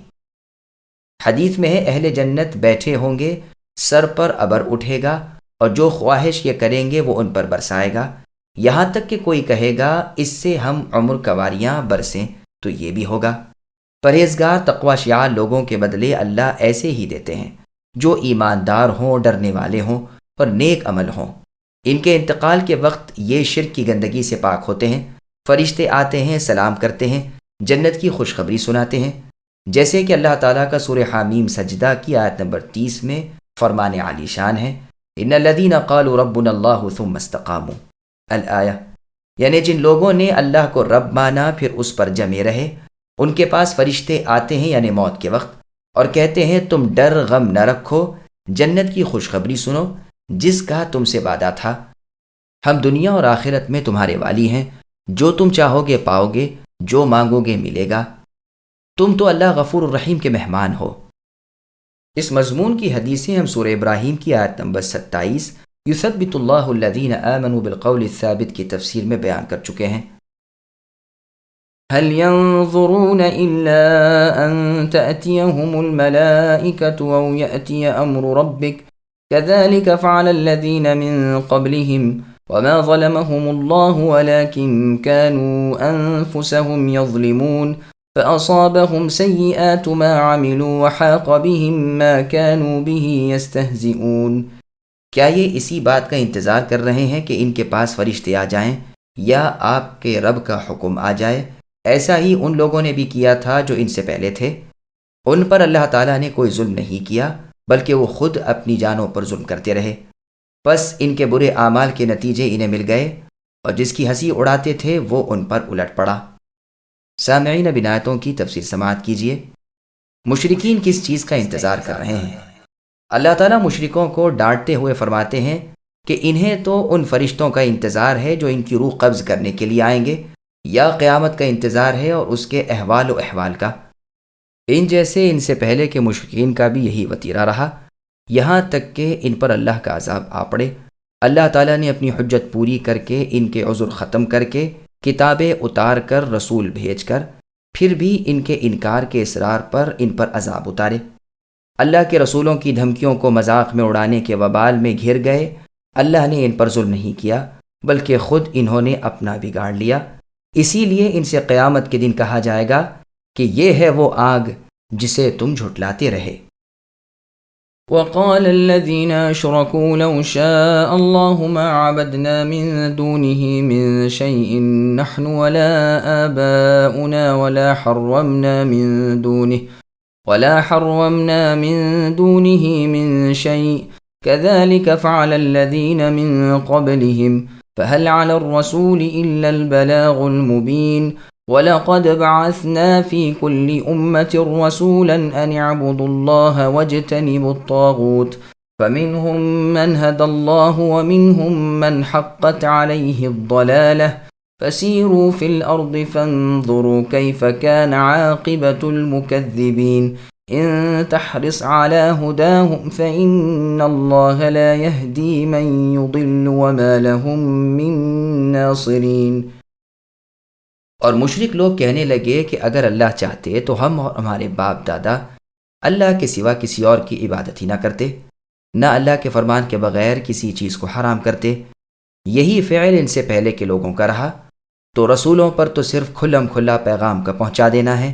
حدیث میں ہے اہل جنت بیٹھے ہوں گے، سر پر ابر اٹھے گا اور جو خواہش یہ کریں گے وہ ان پر برسائے گا، یہاں تک کہ کوئی کہے گا اس سے ہم عمر کواریاں برسیں تو یہ بھی ہوگا۔ پرہیزگار تقوی شیار لوگوں کے بدلے اللہ ایسے ہی دیتے ہیں جو ایماندار ہوں، ڈرنے والے ہوں اور نیک عمل ہوں۔ ان کے انتقال کے وقت یہ شرک کی گندگی سے پاک ہوتے ہیں، فرشتے آتے ہیں، سلام کرتے ہیں، جنت کی خوشخبری سناتے ہیں، جیسے کہ اللہ تعالیٰ کا سورہ حامیم سجدہ کی آیت نمبر 30 میں فرمان عالی شان ہے، ان الذین قالوا ربنا اللہ ثم استقاموا الآیہ، یعنی جن لوگوں نے اللہ کو رب مانا پھر اس پر جمے رہے، ان کے پاس فرشتے آتے ہیں یعنی موت کے وقت اور کہتے ہیں تم ڈر غم نہ رکھو، جنت کی خوشخبری سنو جس کا تم سے وعدہ تھا، ہم دنیا اور آخرت میں تمہارے والی ہیں، جو تم چاہو گے پاؤ گے، جو مانگو گے ملے گا، تم تو اللہ غفور الرحیم کے مہمان ہو۔ اس مضمون کی حدیثیں ہم سورہ ابراہیم کی آیت نمبر 27 یثبت اللہ الذین آمنوا بالقول الثابت کی تفسیر میں بیان کر چکے ہیں۔ هل ينظرون إلا أن تأتيهم الملائكة أو يأتي أمر ربك كذلك فعل الذين من قبلهم وما ظلمهم الله ولكن كانوا أنفسهم يظلمون فأصابهم سيئات ما عملوا وحاق بهم ما كانوا به يستهزئون۔ کیا یہ اسی بات کا انتظار کر رہے ہیں کہ ان کے پاس فرشتے آ جائیں یا آپ کے رب کا حکم آ جائے؟ ایسا ہی ان لوگوں نے بھی کیا تھا جو ان سے پہلے تھے، ان پر اللہ تعالیٰ نے کوئی ظلم نہیں کیا بلکہ وہ خود اپنی جانوں پر ظلم کرتے رہے، بس ان کے برے اعمال کے نتیجے انہیں مل گئے اور جس کی ہنسی اڑاتے تھے وہ ان پر الٹ پڑا۔ سامعین اب آیتوں کی تفسیر سماعت کیجیے۔ مشرکین کس چیز کا انتظار کر رہے ہیں؟ اللہ تعالیٰ مشرکوں کو ڈانٹتے ہوئے فرماتے ہیں کہ انہیں تو ان فرشتوں کا انتظار ہے جو ان کی روح قبض کرنے کے لیے آئیں گے، یا قیامت کا انتظار ہے اور اس کے احوال و احوال کا۔ ان جیسے ان سے پہلے کے مشرکین کا بھی یہی وتیرہ رہا، یہاں تک کہ ان پر اللہ کا عذاب آ پڑے۔ اللہ تعالیٰ نے اپنی حجت پوری کر کے ان کے عذر ختم کر کے کتابیں اتار کر رسول بھیج کر پھر بھی ان کے انکار کے اصرار پر ان پر عذاب اتارے۔ اللہ کے رسولوں کی دھمکیوں کو مذاق میں اڑانے کے وبال میں گھر گئے۔ اللہ نے ان پر ظلم نہیں کیا بلکہ خود انہوں نے اپنا بگاڑ لیا، اسی لیے ان سے قیامت کے دن کہا جائے گا کہ یہ ہے وہ آگ جسے تم جھٹلاتے رہے۔ وقال الذين أشركوا لو شاء الله ما عبدنا من دونه من شيء نحن ولا آباؤنا ولا حرمنا من دونه من شيء كذلك فعل الذين من قبلهم فهل على الرسول إلا البلاغ المبين وَلَقَدْ بَعَثْنَا فِي كُلِّ أُمَّةٍ رَسُولًا أَنِ اعْبُدُوا اللَّهَ وَاجْتَنِبُوا الطَّاغُوتَ فَمِنْهُمْ مَنْ هَدَى اللَّهُ وَمِنْهُمْ مَنْ حَقَّتْ عَلَيْهِ الضَّلَالَةُ فَسِيرُوا فِي الْأَرْضِ فَانظُرُوا كَيْفَ كَانَ عَاقِبَةُ الْمُكَذِّبِينَ إِن تَحْرِصْ عَلَى هُدَاهُمْ فَإِنَّ اللَّهَ لَا يَهْدِي مَن يُضِلُّ وَمَا لَهُم مِّن نَّاصِرِينَ۔ اور مشرک لوگ کہنے لگے کہ اگر اللہ چاہتے تو ہم اور ہمارے باپ دادا اللہ کے سوا کسی اور کی عبادت ہی نہ کرتے، نہ اللہ کے فرمان کے بغیر کسی چیز کو حرام کرتے۔ یہی فعل ان سے پہلے کے لوگوں کا رہا، تو رسولوں پر تو صرف کھلم کھلا پیغام کا پہنچا دینا ہے۔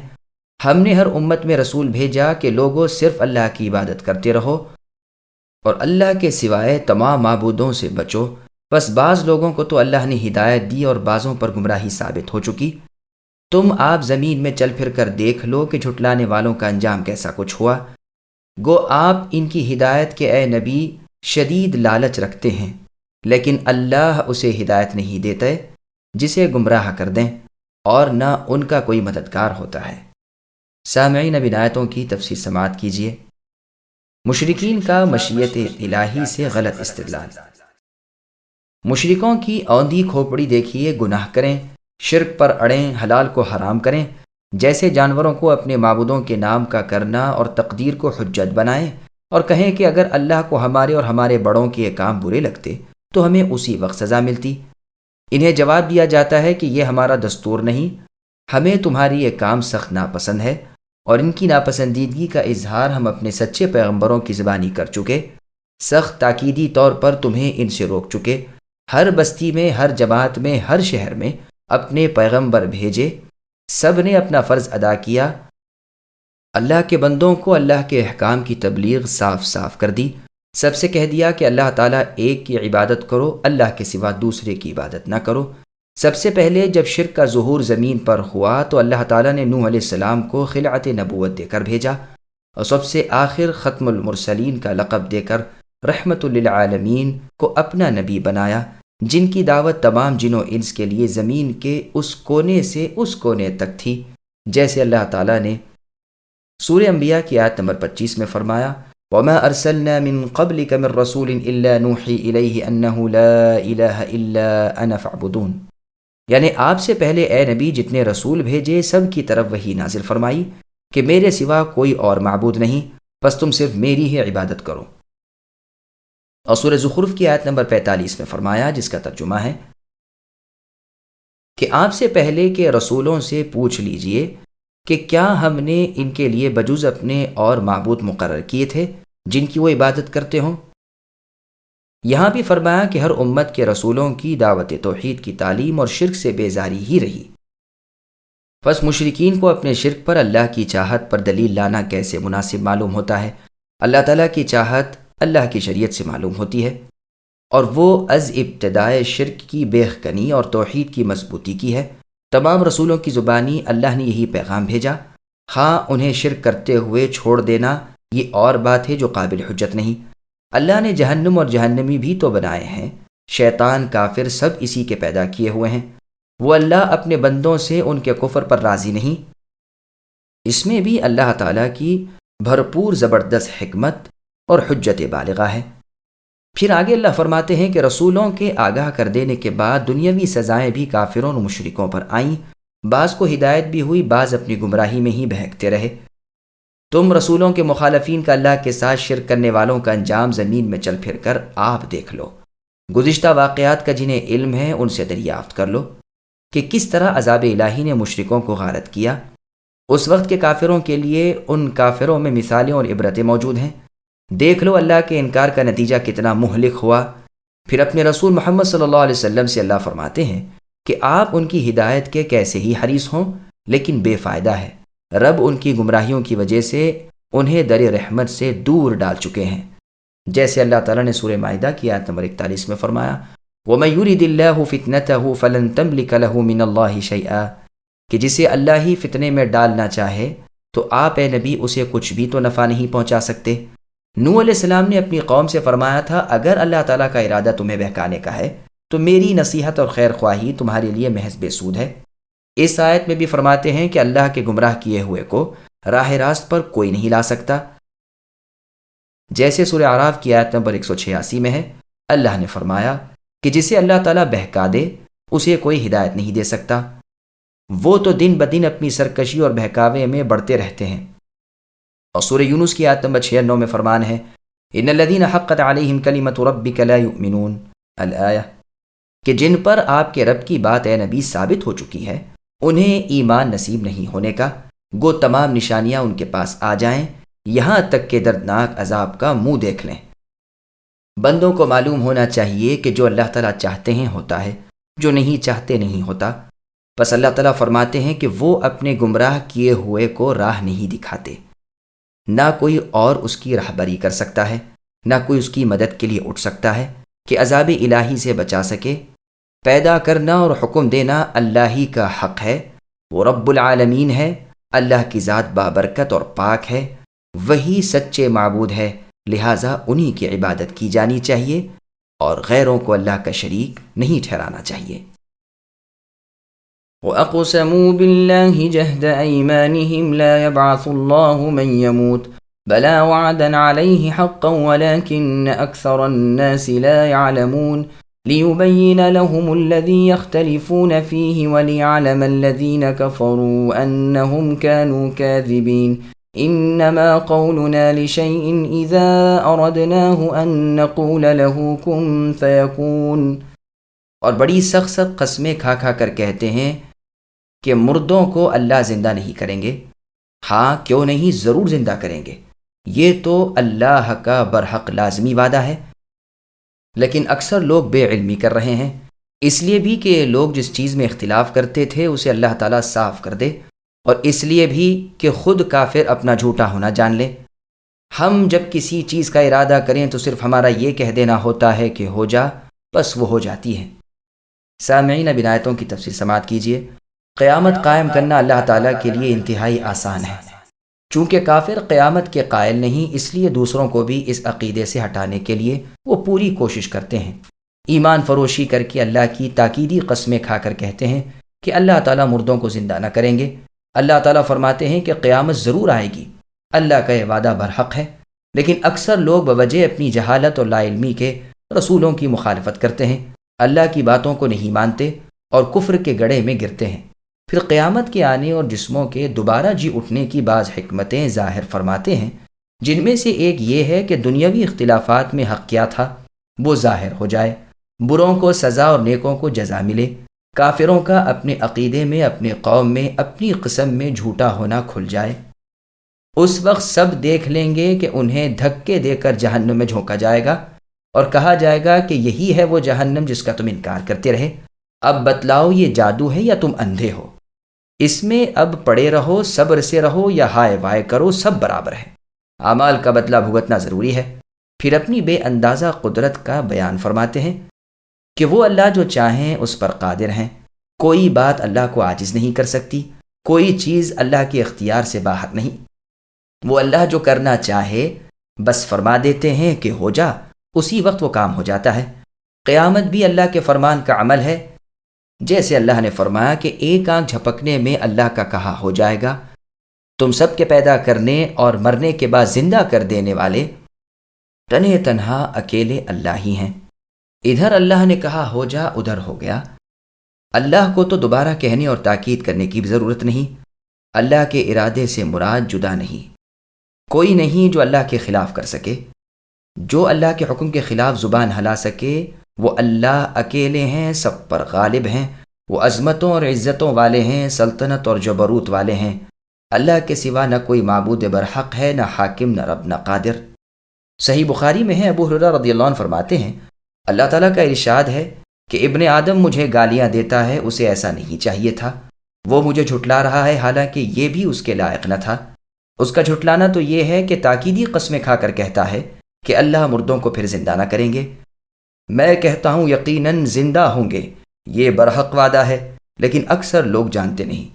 ہم نے ہر امت میں رسول بھیجا کہ لوگوں صرف اللہ کی عبادت کرتے رہو اور اللہ کے سوائے تمام معبودوں سے بچو، بس بعض لوگوں کو تو اللہ نے ہدایت دی اور بعضوں پر گمراہی ثابت ہو چکی۔ تم آپ زمین میں چل پھر کر دیکھ لو کہ جھٹلانے والوں کا انجام کیسا کچھ ہوا۔ گو آپ ان کی ہدایت کے اے نبی شدید لالچ رکھتے ہیں، لیکن اللہ اسے ہدایت نہیں دیتے جسے گمراہ کر دیں، اور نہ ان کا کوئی مددگار ہوتا ہے۔ سامعین اب آیتوں کی تفسیر سماعت کیجیے۔ مشرکین کا مشیت الہی سے غلط استدلال۔ مشرکوں کی اوندھی کھوپڑی دیکھیے، گناہ کریں، شرک پر اڑیں، حلال کو حرام کریں، جیسے جانوروں کو اپنے معبودوں کے نام کا کرنا اور تقدیر کو حجت بنائیں اور کہیں کہ اگر اللہ کو ہمارے اور ہمارے بڑوں کے یہ کام برے لگتے تو ہمیں اسی وقت سزا ملتی۔ انہیں جواب دیا جاتا ہے کہ یہ ہمارا دستور نہیں، ہمیں تمہاری یہ کام سخت ناپسند ہے اور ان کی ناپسندیدگی کا اظہار ہم اپنے سچے پیغمبروں کی زبانی کر چکے، سخت تاکیدی طور پر تمہیں ان سے روک چکے، ہر بستی میں، ہر جماعت میں، ہر شہر میں اپنے پیغمبر بھیجے، سب نے اپنا فرض ادا کیا، اللہ کے بندوں کو اللہ کے احکام کی تبلیغ صاف صاف کر دی، سب سے کہہ دیا کہ اللہ تعالیٰ ایک کی عبادت کرو، اللہ کے سوا دوسرے کی عبادت نہ کرو۔ سب سے پہلے جب شرک کا ظہور زمین پر ہوا تو اللہ تعالیٰ نے نوح علیہ السلام کو خلعت نبوت دے کر بھیجا، اور سب سے آخر ختم المرسلین کا لقب دے کر رحمت للعالمین کو اپنا نبی بنایا، جن کی دعوت تمام جن و انس کے لیے زمین کے اس کونے سے اس کونے تک تھی، جیسے اللہ تعالیٰ نے سورہ انبیاء کی آیت نمبر 25 میں فرمایا، وَمَا أَرْسَلْنَا مِن قَبْلِكَ مِن رَّسُولٍ إِلَّا نُوحِي إِلَيْهِ أَنَّهُ لَا إِلَٰهَ إِلَّا أَنَا فَاعْبُدُونِ، یعنی آپ سے پہلے اے نبی جتنے رسول بھیجے سب کی طرف وحی نازل فرمائی کہ میرے سوا کوئی اور معبود نہیں، بس تم صرف میری ہی عبادت کرو۔ اور سورہ زخرف کی آیت نمبر 45 میں فرمایا، جس کا ترجمہ ہے کہ آپ سے پہلے کے رسولوں سے پوچھ لیجئے کہ کیا ہم نے ان کے لیے بجز اپنے اور معبود مقرر کیے تھے جن کی وہ عبادت کرتے ہوں۔ یہاں بھی فرمایا کہ ہر امت کے رسولوں کی دعوت توحید کی تعلیم اور شرک سے بیزاری ہی رہی، پس مشرکین کو اپنے شرک پر اللہ کی چاہت پر دلیل لانا کیسے مناسب معلوم ہوتا ہے؟ اللہ تعالیٰ کی چاہت اللہ کی شریعت سے معلوم ہوتی ہے، اور وہ از ابتدائے شرک کی بیخکنی اور توحید کی مضبوطی کی ہے۔ تمام رسولوں کی زبانی اللہ نے یہی پیغام بھیجا، ہاں انہیں شرک کرتے ہوئے چھوڑ دینا یہ اور بات ہے جو قابل حجت نہیں۔ اللہ نے جہنم اور جہنمی بھی تو بنائے ہیں، شیطان کافر سب اسی کے پیدا کیے ہوئے ہیں، وہ اللہ اپنے بندوں سے ان کے کفر پر راضی نہیں۔ اس میں بھی اللہ تعالیٰ کی بھرپور زبردست حکمت اور حجت بالغہ ہے۔ پھر آگے اللہ فرماتے ہیں کہ رسولوں کے آگاہ کر دینے کے بعد دنیاوی سزائیں بھی کافروں اور مشرکوں پر آئیں، بعض کو ہدایت بھی ہوئی، بعض اپنی گمراہی میں ہی بہکتے رہے۔ تم رسولوں کے مخالفین کا اللہ کے ساتھ شرک کرنے والوں کا انجام زمین میں چل پھر کر آپ دیکھ لو، گزشتہ واقعات کا جنہیں علم ہے ان سے دریافت کر لو کہ کس طرح عذاب الہی نے مشرکوں کو غارت کیا۔ اس وقت کے کافروں کے لیے ان کافروں میں مثالیں اور عبرتیں موجود ہیں، دیکھ لو اللہ کے انکار کا نتیجہ کتنا مہلک ہوا۔ پھر اپنے رسول محمد صلی اللہ علیہ وسلم سے اللہ فرماتے ہیں کہ آپ ان کی ہدایت کے کیسے ہی حریص ہوں لیکن بے فائدہ ہے، رب ان کی گمراہیوں کی وجہ سے انہیں در رحمت سے دور ڈال چکے ہیں، جیسے اللہ تعالیٰ نے سورہ مائدہ کی آیت نمبر 41 میں فرمایا، وَمَن يُرِدِ اللَّهُ فِتْنَتَهُ فَلَن تَمْلِكَ لَهُ مِنَ اللَّهِ شَيْئًا، کہ جسے اللہ ہی فتنے میں ڈالنا چاہے تو آپ اے نبی اسے کچھ بھی تو نفع نہیں پہنچا سکتے۔ نوح علیہ السلام نے اپنی قوم سے فرمایا تھا، اگر اللہ تعالیٰ کا ارادہ تمہیں بہکانے کا ہے تو میری نصیحت اور خیر خواہی تمہارے لیے محض بے سود ہے۔ اس آیت میں بھی فرماتے ہیں کہ اللہ کے گمراہ کیے ہوئے کو راہ راست پر کوئی نہیں لا سکتا، جیسے سورہ اعراف کی آیت نمبر 186 میں ہے، اللہ نے فرمایا کہ جسے اللہ تعالیٰ بہکا دے اسے کوئی ہدایت نہیں دے سکتا، وہ تو دن بدن اپنی سرکشی اور بہکاوے میں بڑھتے رہتے ہیں۔ اور سورہ یونس کی آیت نمبر 96 میں فرمان ہے، ان الذین حقت علیہم کلمۃ ربک لا یؤمنون الآیہ، کہ جن پر آپ کے رب کی بات اے نبی ثابت ہو چکی ہے انہیں ایمان نصیب نہیں ہونے کا، گو تمام نشانیاں ان کے پاس آ جائیں، یہاں تک کہ دردناک عذاب کا منہ دیکھ لیں۔ بندوں کو معلوم ہونا چاہیے کہ جو اللہ تعالیٰ چاہتے ہیں ہوتا ہے، جو نہیں چاہتے نہیں ہوتا۔ بس اللہ تعالیٰ فرماتے ہیں کہ وہ اپنے گمراہ کیے ہوئے کو راہ نہیں دکھاتے، نہ کوئی اور اس کی رہبری کر سکتا ہے، نہ کوئی اس کی مدد کے لیے اٹھ سکتا ہے کہ عذاب الہی سے بچا سکے۔ پیدا کرنا اور حکم دینا اللہ ہی کا حق ہے، وہ رب العالمین ہے، اللہ کی ذات بابرکت اور پاک ہے، وہی سچے معبود ہے، لہٰذا انہی کی عبادت کی جانی چاہیے اور غیروں کو اللہ کا شریک نہیں ٹھہرانا چاہیے۔ وَأَقْسَمُوا بِاللَّهِ جَهْدَ أَيْمَانِهِمْ لَا يَبْعَثُ اللَّهُ مَن يَمُوتُ بَلَىٰ وَعْدًا عَلَيْهِ حَقًّا وَلَٰكِنَّ أَكْثَرَ النَّاسِ لَا يَعْلَمُونَ لِيُبَيِّنَ لَهُمُ الَّذِي يَخْتَلِفُونَ فِيهِ وَلِيَعْلَمَ الَّذِينَ كَفَرُوا أَنَّهُمْ كَانُوا كَاذِبِينَ إِنَّمَا قَوْلُنَا لِشَيْءٍ إِذَا أَرَدْنَاهُ أَن نَّقُولَ لَهُ كُن فَيَكُونُ۔ اور بڑی سخت سخت قسمیں کھا کھا کر کہتے ہیں کہ مردوں کو اللہ زندہ نہیں کریں گے، ہاں کیوں نہیں، ضرور زندہ کریں گے، یہ تو اللہ کا برحق لازمی وعدہ ہے۔ لیکن اکثر لوگ بے علمی کر رہے ہیں، اس لیے بھی کہ لوگ جس چیز میں اختلاف کرتے تھے اسے اللہ تعالیٰ صاف کر دے، اور اس لیے بھی کہ خود کافر اپنا جھوٹا ہونا جان لے۔ ہم جب کسی چیز کا ارادہ کریں تو صرف ہمارا یہ کہہ دینا ہوتا ہے کہ ہو جا، بس وہ ہو جاتی ہے۔ سامعین، اب ان آیتوں کی تفسیر سماعت کیجیے۔ قیامت قائم کرنا اللہ تعالیٰ کے لیے انتہائی آسان ہے۔ چونکہ کافر قیامت کے قائل نہیں، اس لیے دوسروں کو بھی اس عقیدے سے ہٹانے کے لیے وہ پوری کوشش کرتے ہیں۔ ایمان فروشی کر کے اللہ کی تاکیدی قسمیں کھا کر کہتے ہیں کہ اللہ تعالیٰ مردوں کو زندہ نہ کریں گے۔ اللہ تعالیٰ فرماتے ہیں کہ قیامت ضرور آئے گی، اللہ کا یہ وعدہ برحق ہے، لیکن اکثر لوگ بوجہ اپنی جہالت اور لا علمی کے رسولوں کی مخالفت کرتے ہیں، اللہ کی باتوں کو نہیں مانتے اور کفر کے گڑھے میں گرتے ہیں۔ پھر قیامت کے آنے اور جسموں کے دوبارہ جی اٹھنے کی بعض حکمتیں ظاہر فرماتے ہیں، جن میں سے ایک یہ ہے کہ دنیاوی اختلافات میں حق کیا تھا وہ ظاہر ہو جائے، بروں کو سزا اور نیکوں کو جزا ملے، کافروں کا اپنے عقیدے میں، اپنے قوم میں، اپنی قسم میں جھوٹا ہونا کھل جائے۔ اس وقت سب دیکھ لیں گے کہ انہیں دھکے دے کر جہنم میں جھونکا جائے گا اور کہا جائے گا کہ یہی ہے وہ جہنم جس کا تم انکار کرتے رہے، اب بتلاؤ یہ جادو ہے یا تم اندھے ہو، اس میں اب پڑے رہو، صبر سے رہو یا ہائے وائے کرو، سب برابر ہے۔ اعمال کا بدلہ بھگتنا ضروری ہے۔ پھر اپنی بے اندازہ قدرت کا بیان فرماتے ہیں کہ وہ اللہ جو چاہیں اس پر قادر ہیں، کوئی بات اللہ کو عاجز نہیں کر سکتی، کوئی چیز اللہ کے اختیار سے باہر نہیں۔ وہ اللہ جو کرنا چاہے بس فرما دیتے ہیں کہ ہو جا، اسی وقت وہ کام ہو جاتا ہے۔ قیامت بھی اللہ کے فرمان کا عمل ہے، جیسے اللہ نے فرمایا کہ ایک آنکھ جھپکنے میں اللہ کا کہا ہو جائے گا۔ تم سب کے پیدا کرنے اور مرنے کے بعد زندہ کر دینے والے تنہے تنہا اکیلے اللہ ہی ہیں۔ ادھر اللہ نے کہا ہو جا، ادھر ہو گیا۔ اللہ کو تو دوبارہ کہنے اور تاکید کرنے کی بھی ضرورت نہیں۔ اللہ کے ارادے سے مراد جدا نہیں، کوئی نہیں جو اللہ کے خلاف کر سکے۔ جو اللہ کے حکم کے خلاف زبان ہلا سکے وہ اللہ اکیلے ہیں، سب پر غالب ہیں، وہ عظمتوں اور عزتوں والے ہیں، سلطنت اور جبروت والے ہیں۔ اللہ کے سوا نہ کوئی معبود برحق ہے، نہ حاکم، نہ رب، نہ قادر۔ صحیح بخاری میں ہے، ابو ہریرہ رضی اللہ عنہ فرماتے ہیں اللہ تعالیٰ کا ارشاد ہے کہ ابن آدم مجھے گالیاں دیتا ہے، اسے ایسا نہیں چاہیے تھا، وہ مجھے جھٹلا رہا ہے حالانکہ یہ بھی اس کے لائق نہ تھا۔ اس کا جھٹلانا تو یہ ہے کہ تاکیدی قسمیں کھا کر کہتا ہے کہ اللہ مردوں کو پھر زندہ نہ کریں گے۔ میں کہتا ہوں یقیناً زندہ ہوں گے، یہ برحق وعدہ ہے، لیکن اکثر لوگ جانتے نہیں۔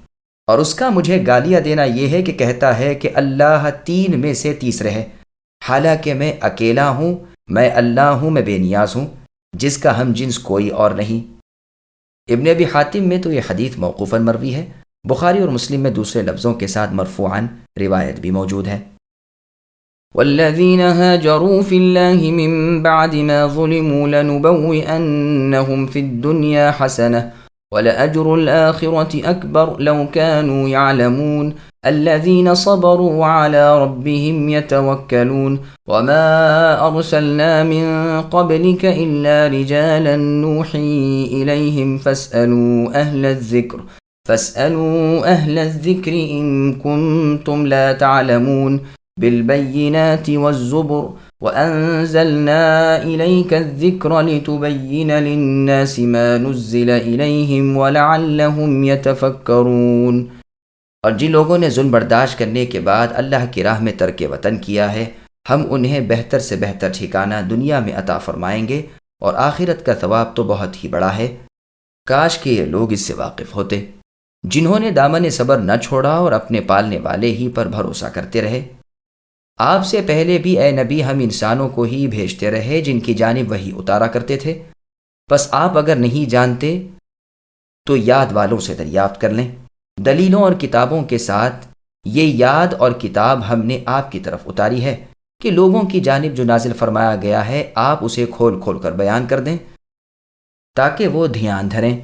اور اس کا مجھے گالیاں دینا یہ ہے کہ کہتا ہے کہ اللہ تین میں سے تیسرے ہے، حالانکہ میں اکیلا ہوں، میں اللہ ہوں، میں بے نیاز ہوں، جس کا ہم جنس کوئی اور نہیں۔ ابن ابی حاتم میں تو یہ حدیث موقوفاً مروی ہے، بخاری اور مسلم میں دوسرے لفظوں کے ساتھ مرفوعاً روایت بھی موجود ہے۔ والذين هاجروا في الله من بعد ما ظلموا لنبوئنهم في الدنيا حسنة ولأجر الآخرة أكبر لو كانوا يعلمون الذين صبروا وعلى ربهم يتوكلون وما أرسلنا من قبلك إلا رجالا نوحي إليهم فاسألوا أهل الذكر إن كنتم لا تعلمون بالبينات والزبر وأنزلنا إليك الذكر لتبين للناس ما نزل إليهم ولعلهم يتفكرون۔ اور جن لوگوں نے ظلم برداشت کرنے کے بعد اللہ کی راہ میں ترک وطن کیا ہے، ہم انہیں بہتر سے بہتر ٹھکانہ دنیا میں عطا فرمائیں گے، اور آخرت کا ثواب تو بہت ہی بڑا ہے۔ کاش کہ یہ لوگ اس سے واقف ہوتے، جنہوں نے دامن صبر نہ چھوڑا اور اپنے پالنے والے ہی پر بھروسہ کرتے رہے۔ آپ سے پہلے بھی اے نبی ہم انسانوں کو ہی بھیجتے رہے جن کی جانب وحی اتارا کرتے تھے، بس آپ اگر نہیں جانتے تو یاد والوں سے دریافت کر لیں۔ دلیلوں اور کتابوں کے ساتھ یہ یاد اور کتاب ہم نے آپ کی طرف اتاری ہے کہ لوگوں کی جانب جو نازل فرمایا گیا ہے آپ اسے کھول کھول کر بیان کر دیں تاکہ وہ دھیان دھریں۔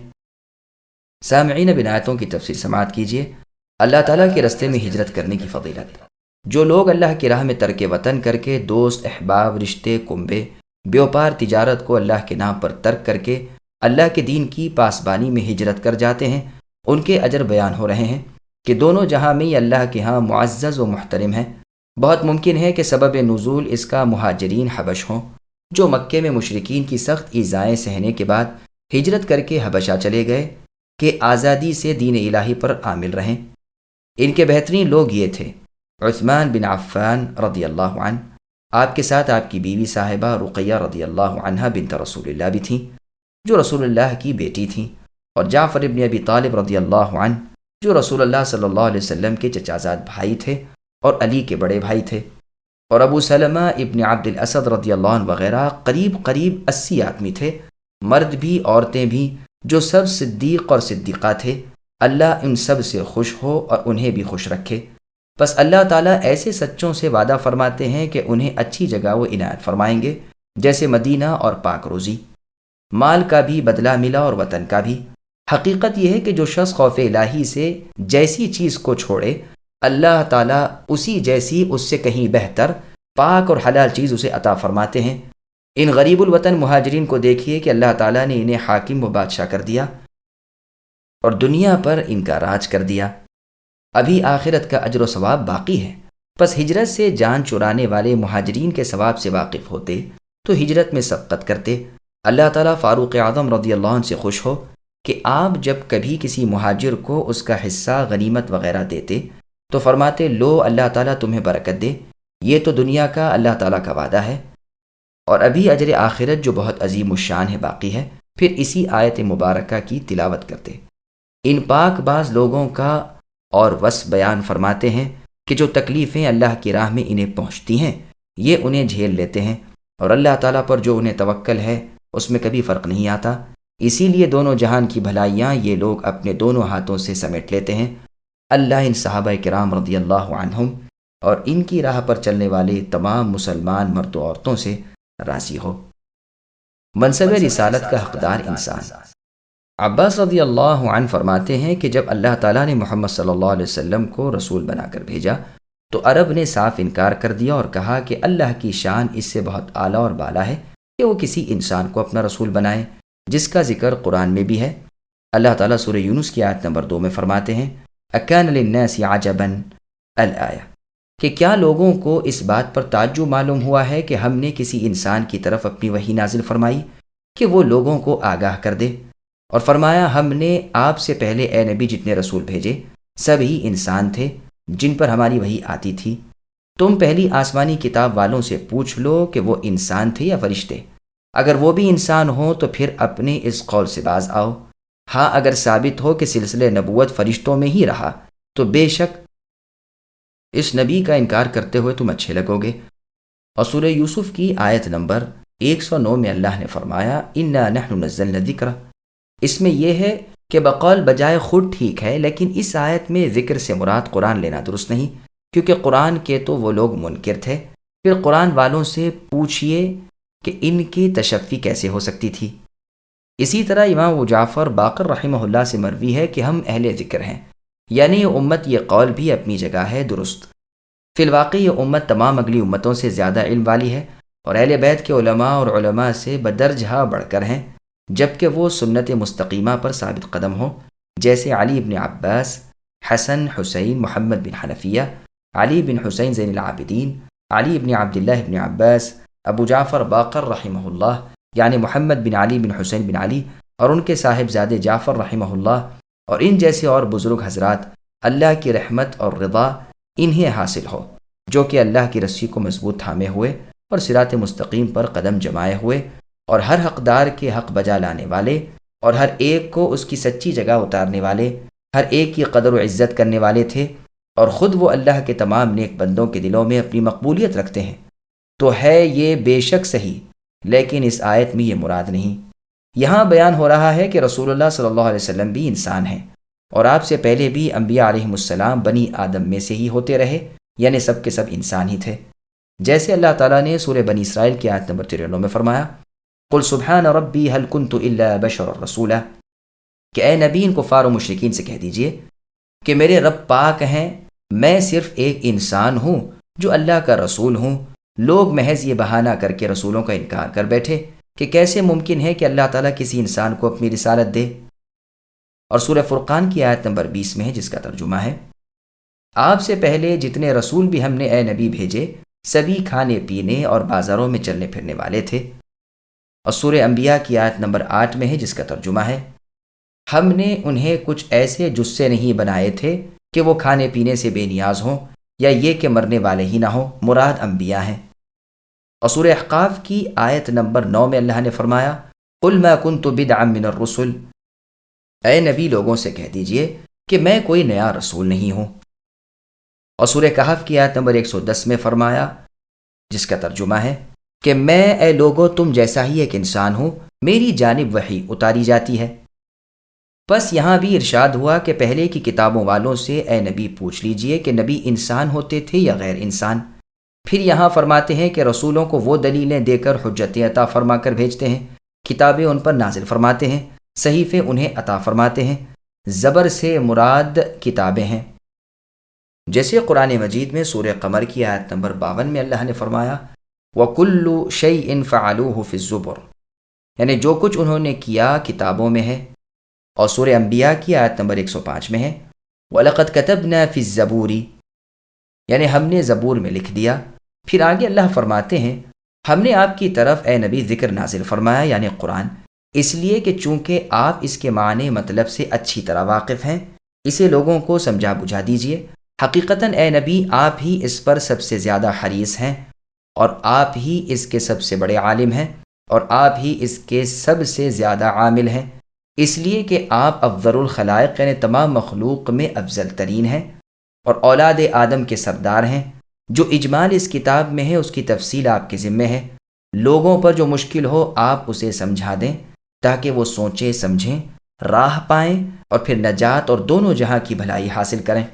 سامعین، اب آیتوں کی تفسیر سماعت کیجیے۔ اللہ تعالیٰ کے رستے میں ہجرت کرنے کی فضیلت۔ جو لوگ اللہ کی راہ میں ترک وطن کر کے دوست، احباب، رشتے، کنبے، بیوپار تجارت کو اللہ کے نام پر ترک کر کے اللہ کے دین کی پاسبانی میں ہجرت کر جاتے ہیں، ان کے اجر بیان ہو رہے ہیں۔ کہ دونوں جہاں میں یہ اللہ کے ہاں معزز و محترم ہے۔ بہت ممکن ہے کہ سبب نزول اس کا مہاجرین حبش ہوں، جو مکے میں مشرکین کی سخت ایذائیں سہنے کے بعد ہجرت کر کے حبشہ چلے گئے کہ آزادی سے دین الہی پر عامل رہیں۔ ان کے بہترین لوگ یہ تھے: عثمان بن عفان رضی اللہ عنہ، آپ کے ساتھ آپ کی بیوی صاحبہ رقیہ رضی اللہ عنہا بنت رسول اللہ بھی تھیں، جو رسول اللہ کی بیٹی تھیں، اور جعفر ابن ابی طالب رضی اللہ عنہ، جو رسول اللہ صلی اللہ علیہ وسلم کے چچا زاد بھائی تھے اور علی کے بڑے بھائی تھے، اور ابو سلمہ ابن عبد الاسد رضی اللہ عنہ وغیرہ قریب 80 آدمی تھے، مرد بھی عورتیں بھی، جو سب صدیق اور صدیقہ تھے۔ اللہ ان سب سے خوش ہو اور انہیں بھی خوش رکھے۔ بس اللہ تعالیٰ ایسے سچوں سے وعدہ فرماتے ہیں کہ انہیں اچھی جگہ وہ عنایت فرمائیں گے، جیسے مدینہ اور پاک روزی، مال کا بھی بدلہ ملا اور وطن کا بھی۔ حقیقت یہ ہے کہ جو شخص خوف الہی سے جیسی چیز کو چھوڑے، اللہ تعالیٰ اسی جیسی اس سے کہیں بہتر پاک اور حلال چیز اسے عطا فرماتے ہیں۔ ان غریب الوطن مہاجرین کو دیکھیے کہ اللہ تعالیٰ نے انہیں حاکم و بادشاہ کر دیا اور دنیا پر ان کا راج کر دیا۔ ابھی آخرت کا اجر و ثواب باقی ہے۔ پس ہجرت سے جان چرانے والے مہاجرین کے ثواب سے واقف ہوتے تو ہجرت میں سبقت کرتے۔ اللہ تعالیٰ فاروق اعظم رضی اللہ عنہ سے خوش ہو کہ آپ جب کبھی کسی مہاجر کو اس کا حصہ غنیمت وغیرہ دیتے تو فرماتے، لو اللہ تعالیٰ تمہیں برکت دے، یہ تو دنیا کا اللہ تعالیٰ کا وعدہ ہے، اور ابھی اجر آخرت جو بہت عظیم الشان ہے باقی ہے۔ پھر اسی آیت مبارکہ کی تلاوت کرتے۔ ان پاک باز لوگوں کا اور وصف بیان فرماتے ہیں کہ جو تکلیفیں اللہ کی راہ میں انہیں پہنچتی ہیں یہ انہیں جھیل لیتے ہیں، اور اللہ تعالیٰ پر جو انہیں توکل ہے اس میں کبھی فرق نہیں آتا۔ اسی لیے دونوں جہان کی بھلائیاں یہ لوگ اپنے دونوں ہاتھوں سے سمیٹ لیتے ہیں۔ اللہ ان صحابہ کرام رضی اللہ عنہم اور ان کی راہ پر چلنے والے تمام مسلمان مرد و عورتوں سے راضی ہو۔ منصب رسالت کا حقدار انسان۔ عباس رضی اللہ عنہ فرماتے ہیں کہ جب اللہ تعالیٰ نے محمد صلی اللہ علیہ وسلم کو رسول بنا کر بھیجا تو عرب نے صاف انکار کر دیا اور کہا کہ اللہ کی شان اس سے بہت اعلیٰ اور بالا ہے کہ وہ کسی انسان کو اپنا رسول بنائے، جس کا ذکر قرآن میں بھی ہے۔ اللہ تعالیٰ سورہ یونس کی آیت نمبر 2 میں فرماتے ہیں، اکان للناس عجبا الآیہ، کہ کیا لوگوں کو اس بات پر تعجب معلوم ہوا ہے کہ ہم نے کسی انسان کی طرف اپنی وحی نازل فرمائی کہ وہ لوگوں کو آگاہ کر دے، اور فرمایا ہم نے آپ سے پہلے اے نبی جتنے رسول بھیجے سب ہی انسان تھے جن پر ہماری وحی آتی تھی۔ تم پہلی آسمانی کتاب والوں سے پوچھ لو کہ وہ انسان تھے یا فرشتے، اگر وہ بھی انسان ہوں تو پھر اپنے اس قول سے باز آؤ۔ ہاں اگر ثابت ہو کہ سلسلہ نبوت فرشتوں میں ہی رہا تو بے شک اس نبی کا انکار کرتے ہوئے تم اچھے لگو گے۔ اور سورہ یوسف کی آیت نمبر 109 میں اللہ نے فرمایا، انا نحن نزلنا الذکر، اس میں یہ ہے کہ بقول بجائے خود ٹھیک ہے، لیکن اس آیت میں ذکر سے مراد قرآن لینا درست نہیں، کیونکہ قرآن کے تو وہ لوگ منکر تھے۔ پھر قرآن والوں سے پوچھئے کہ ان کی تشفی کیسے ہو سکتی تھی۔ اسی طرح امام ابو جعفر باقر رحمہ اللہ سے مروی ہے کہ ہم اہل ذکر ہیں، یعنی یہ امت، یہ قول بھی اپنی جگہ ہے درست۔ فی الواقع یہ امت تمام اگلی امتوں سے زیادہ علم والی ہے اور اہل بیت کے علماء اور علماء سے بدرجہ بڑھ کر ہیں، جبکہ وہ سنت مستقیمہ پر ثابت قدم ہوں، جیسے علی بن عباس، حسن، حسین، محمد بن حنفیہ، علی بن حسین زین العابدین، علی بن عبداللہ بن عباس، ابو جعفر باقر رحمہ اللہ یعنی محمد بن علی بن حسین بن علی، اور ان کے صاحبزادے جعفر رحمہ اللہ، اور ان جیسے اور بزرگ حضرات۔ اللہ کی رحمت اور رضا انہیں حاصل ہو جو کہ اللہ کی رسی کو مضبوط تھامے ہوئے اور صراط مستقیم پر قدم جمائے ہوئے، اور ہر حقدار کے حق بجا لانے والے، اور ہر ایک کو اس کی سچی جگہ اتارنے والے، ہر ایک کی قدر و عزت کرنے والے تھے، اور خود وہ اللہ کے تمام نیک بندوں کے دلوں میں اپنی مقبولیت رکھتے ہیں۔ تو ہے یہ بے شک صحیح، لیکن اس آیت میں یہ مراد نہیں۔ یہاں بیان ہو رہا ہے کہ رسول اللہ صلی اللہ علیہ وسلم بھی انسان ہیں، اور آپ سے پہلے بھی انبیاء علیہم السلام بنی آدم میں سے ہی ہوتے رہے، یعنی سب کے سب انسان ہی تھے۔ جیسے اللہ تعالیٰ نے سورہ بنی اسرائیل کی آیت نمبر 93 میں فرمایا، قل سبحان ربی هل كنت الا بشر رسولا، کہ اے نبی ان کفار و مشرکین سے کہہ دیجئے کہ میرے رب پاک ہیں، میں صرف ایک انسان ہوں جو اللہ کا رسول ہوں۔ لوگ محض یہ بہانہ کر کے رسولوں کا انکار کر بیٹھے کہ کیسے ممکن ہے کہ اللہ تعالیٰ کسی انسان کو اپنی رسالت دے۔ اور سورہ فرقان کی آیت نمبر 20 میں ہے، جس کا ترجمہ ہے، آپ سے پہلے جتنے رسول بھی ہم نے اے نبی بھیجے سبھی کھانے پینے اور بازاروں میں چلنے پھرنے والے تھے۔ اور سورہ انبیاء کی آیت نمبر 8 میں ہے جس کا ترجمہ ہے، ہم نے انہیں کچھ ایسے جسے نہیں بنائے تھے کہ وہ کھانے پینے سے بے نیاز ہوں یا یہ کہ مرنے والے ہی نہ ہوں، مراد انبیاء ہیں۔ اور سورہ احقاف کی آیت نمبر 9 میں اللہ نے فرمایا، قُلْ مَا كُنْتُ بِدْعًا مِّنَ الرُّسُلِ، اے نبی لوگوں سے کہہ دیجئے کہ میں کوئی نیا رسول نہیں ہوں۔ اور سورہ کہف کی آیت نمبر 110 میں فرمایا جس کا ترجمہ ہے کہ میں اے لوگو تم جیسا ہی ایک انسان ہوں، میری جانب وحی اتاری جاتی ہے۔ بس یہاں بھی ارشاد ہوا کہ پہلے کی کتابوں والوں سے اے نبی پوچھ لیجئے کہ نبی انسان ہوتے تھے یا غیر انسان۔ پھر یہاں فرماتے ہیں کہ رسولوں کو وہ دلیلیں دے کر حجتیں عطا فرما کر بھیجتے ہیں، کتابیں ان پر نازل فرماتے ہیں، صحیفے انہیں عطا فرماتے ہیں۔ زبر سے مراد کتابیں ہیں، جیسے قرآن مجید میں سورہ قمر کی آیت نمبر 52 میں اللہ نے فرمایا وَكُلُّ شَيْءٍ فَعَلُوهُ فِي الزُّبُرِ، یعنی جو کچھ انہوں نے کیا کتابوں میں ہے۔ اور سورہ انبیاء کی آیت نمبر 105 میں ہے وَلَقَدْ كَتَبْنَا فِي الزَّبُورِ، یعنی ہم نے زبور میں لکھ دیا۔ پھر آگے اللہ فرماتے ہیں ہم نے آپ کی طرف اے نبی ذکر نازل فرمایا یعنی قرآن، اس لیے کہ چونکہ آپ اس کے معنی مطلب سے اچھی طرح واقف ہیں، اسے لوگوں کو سمجھا بجھا دیجئے۔ حقیقتاً اے نبی آپ ہی اس پر سب سے زیادہ حریص ہیں، اور آپ ہی اس کے سب سے بڑے عالم ہیں، اور آپ ہی اس کے سب سے زیادہ عامل ہیں، اس لیے کہ آپ افضل الخلائق یعنی تمام مخلوق میں افضل ترین ہیں، اور اولاد آدم کے سردار ہیں۔ جو اجمال اس کتاب میں ہے اس کی تفصیل آپ کے ذمہ ہے۔ لوگوں پر جو مشکل ہو آپ اسے سمجھا دیں تاکہ وہ سوچیں سمجھیں، راہ پائیں اور پھر نجات اور دونوں جہاں کی بھلائی حاصل کریں۔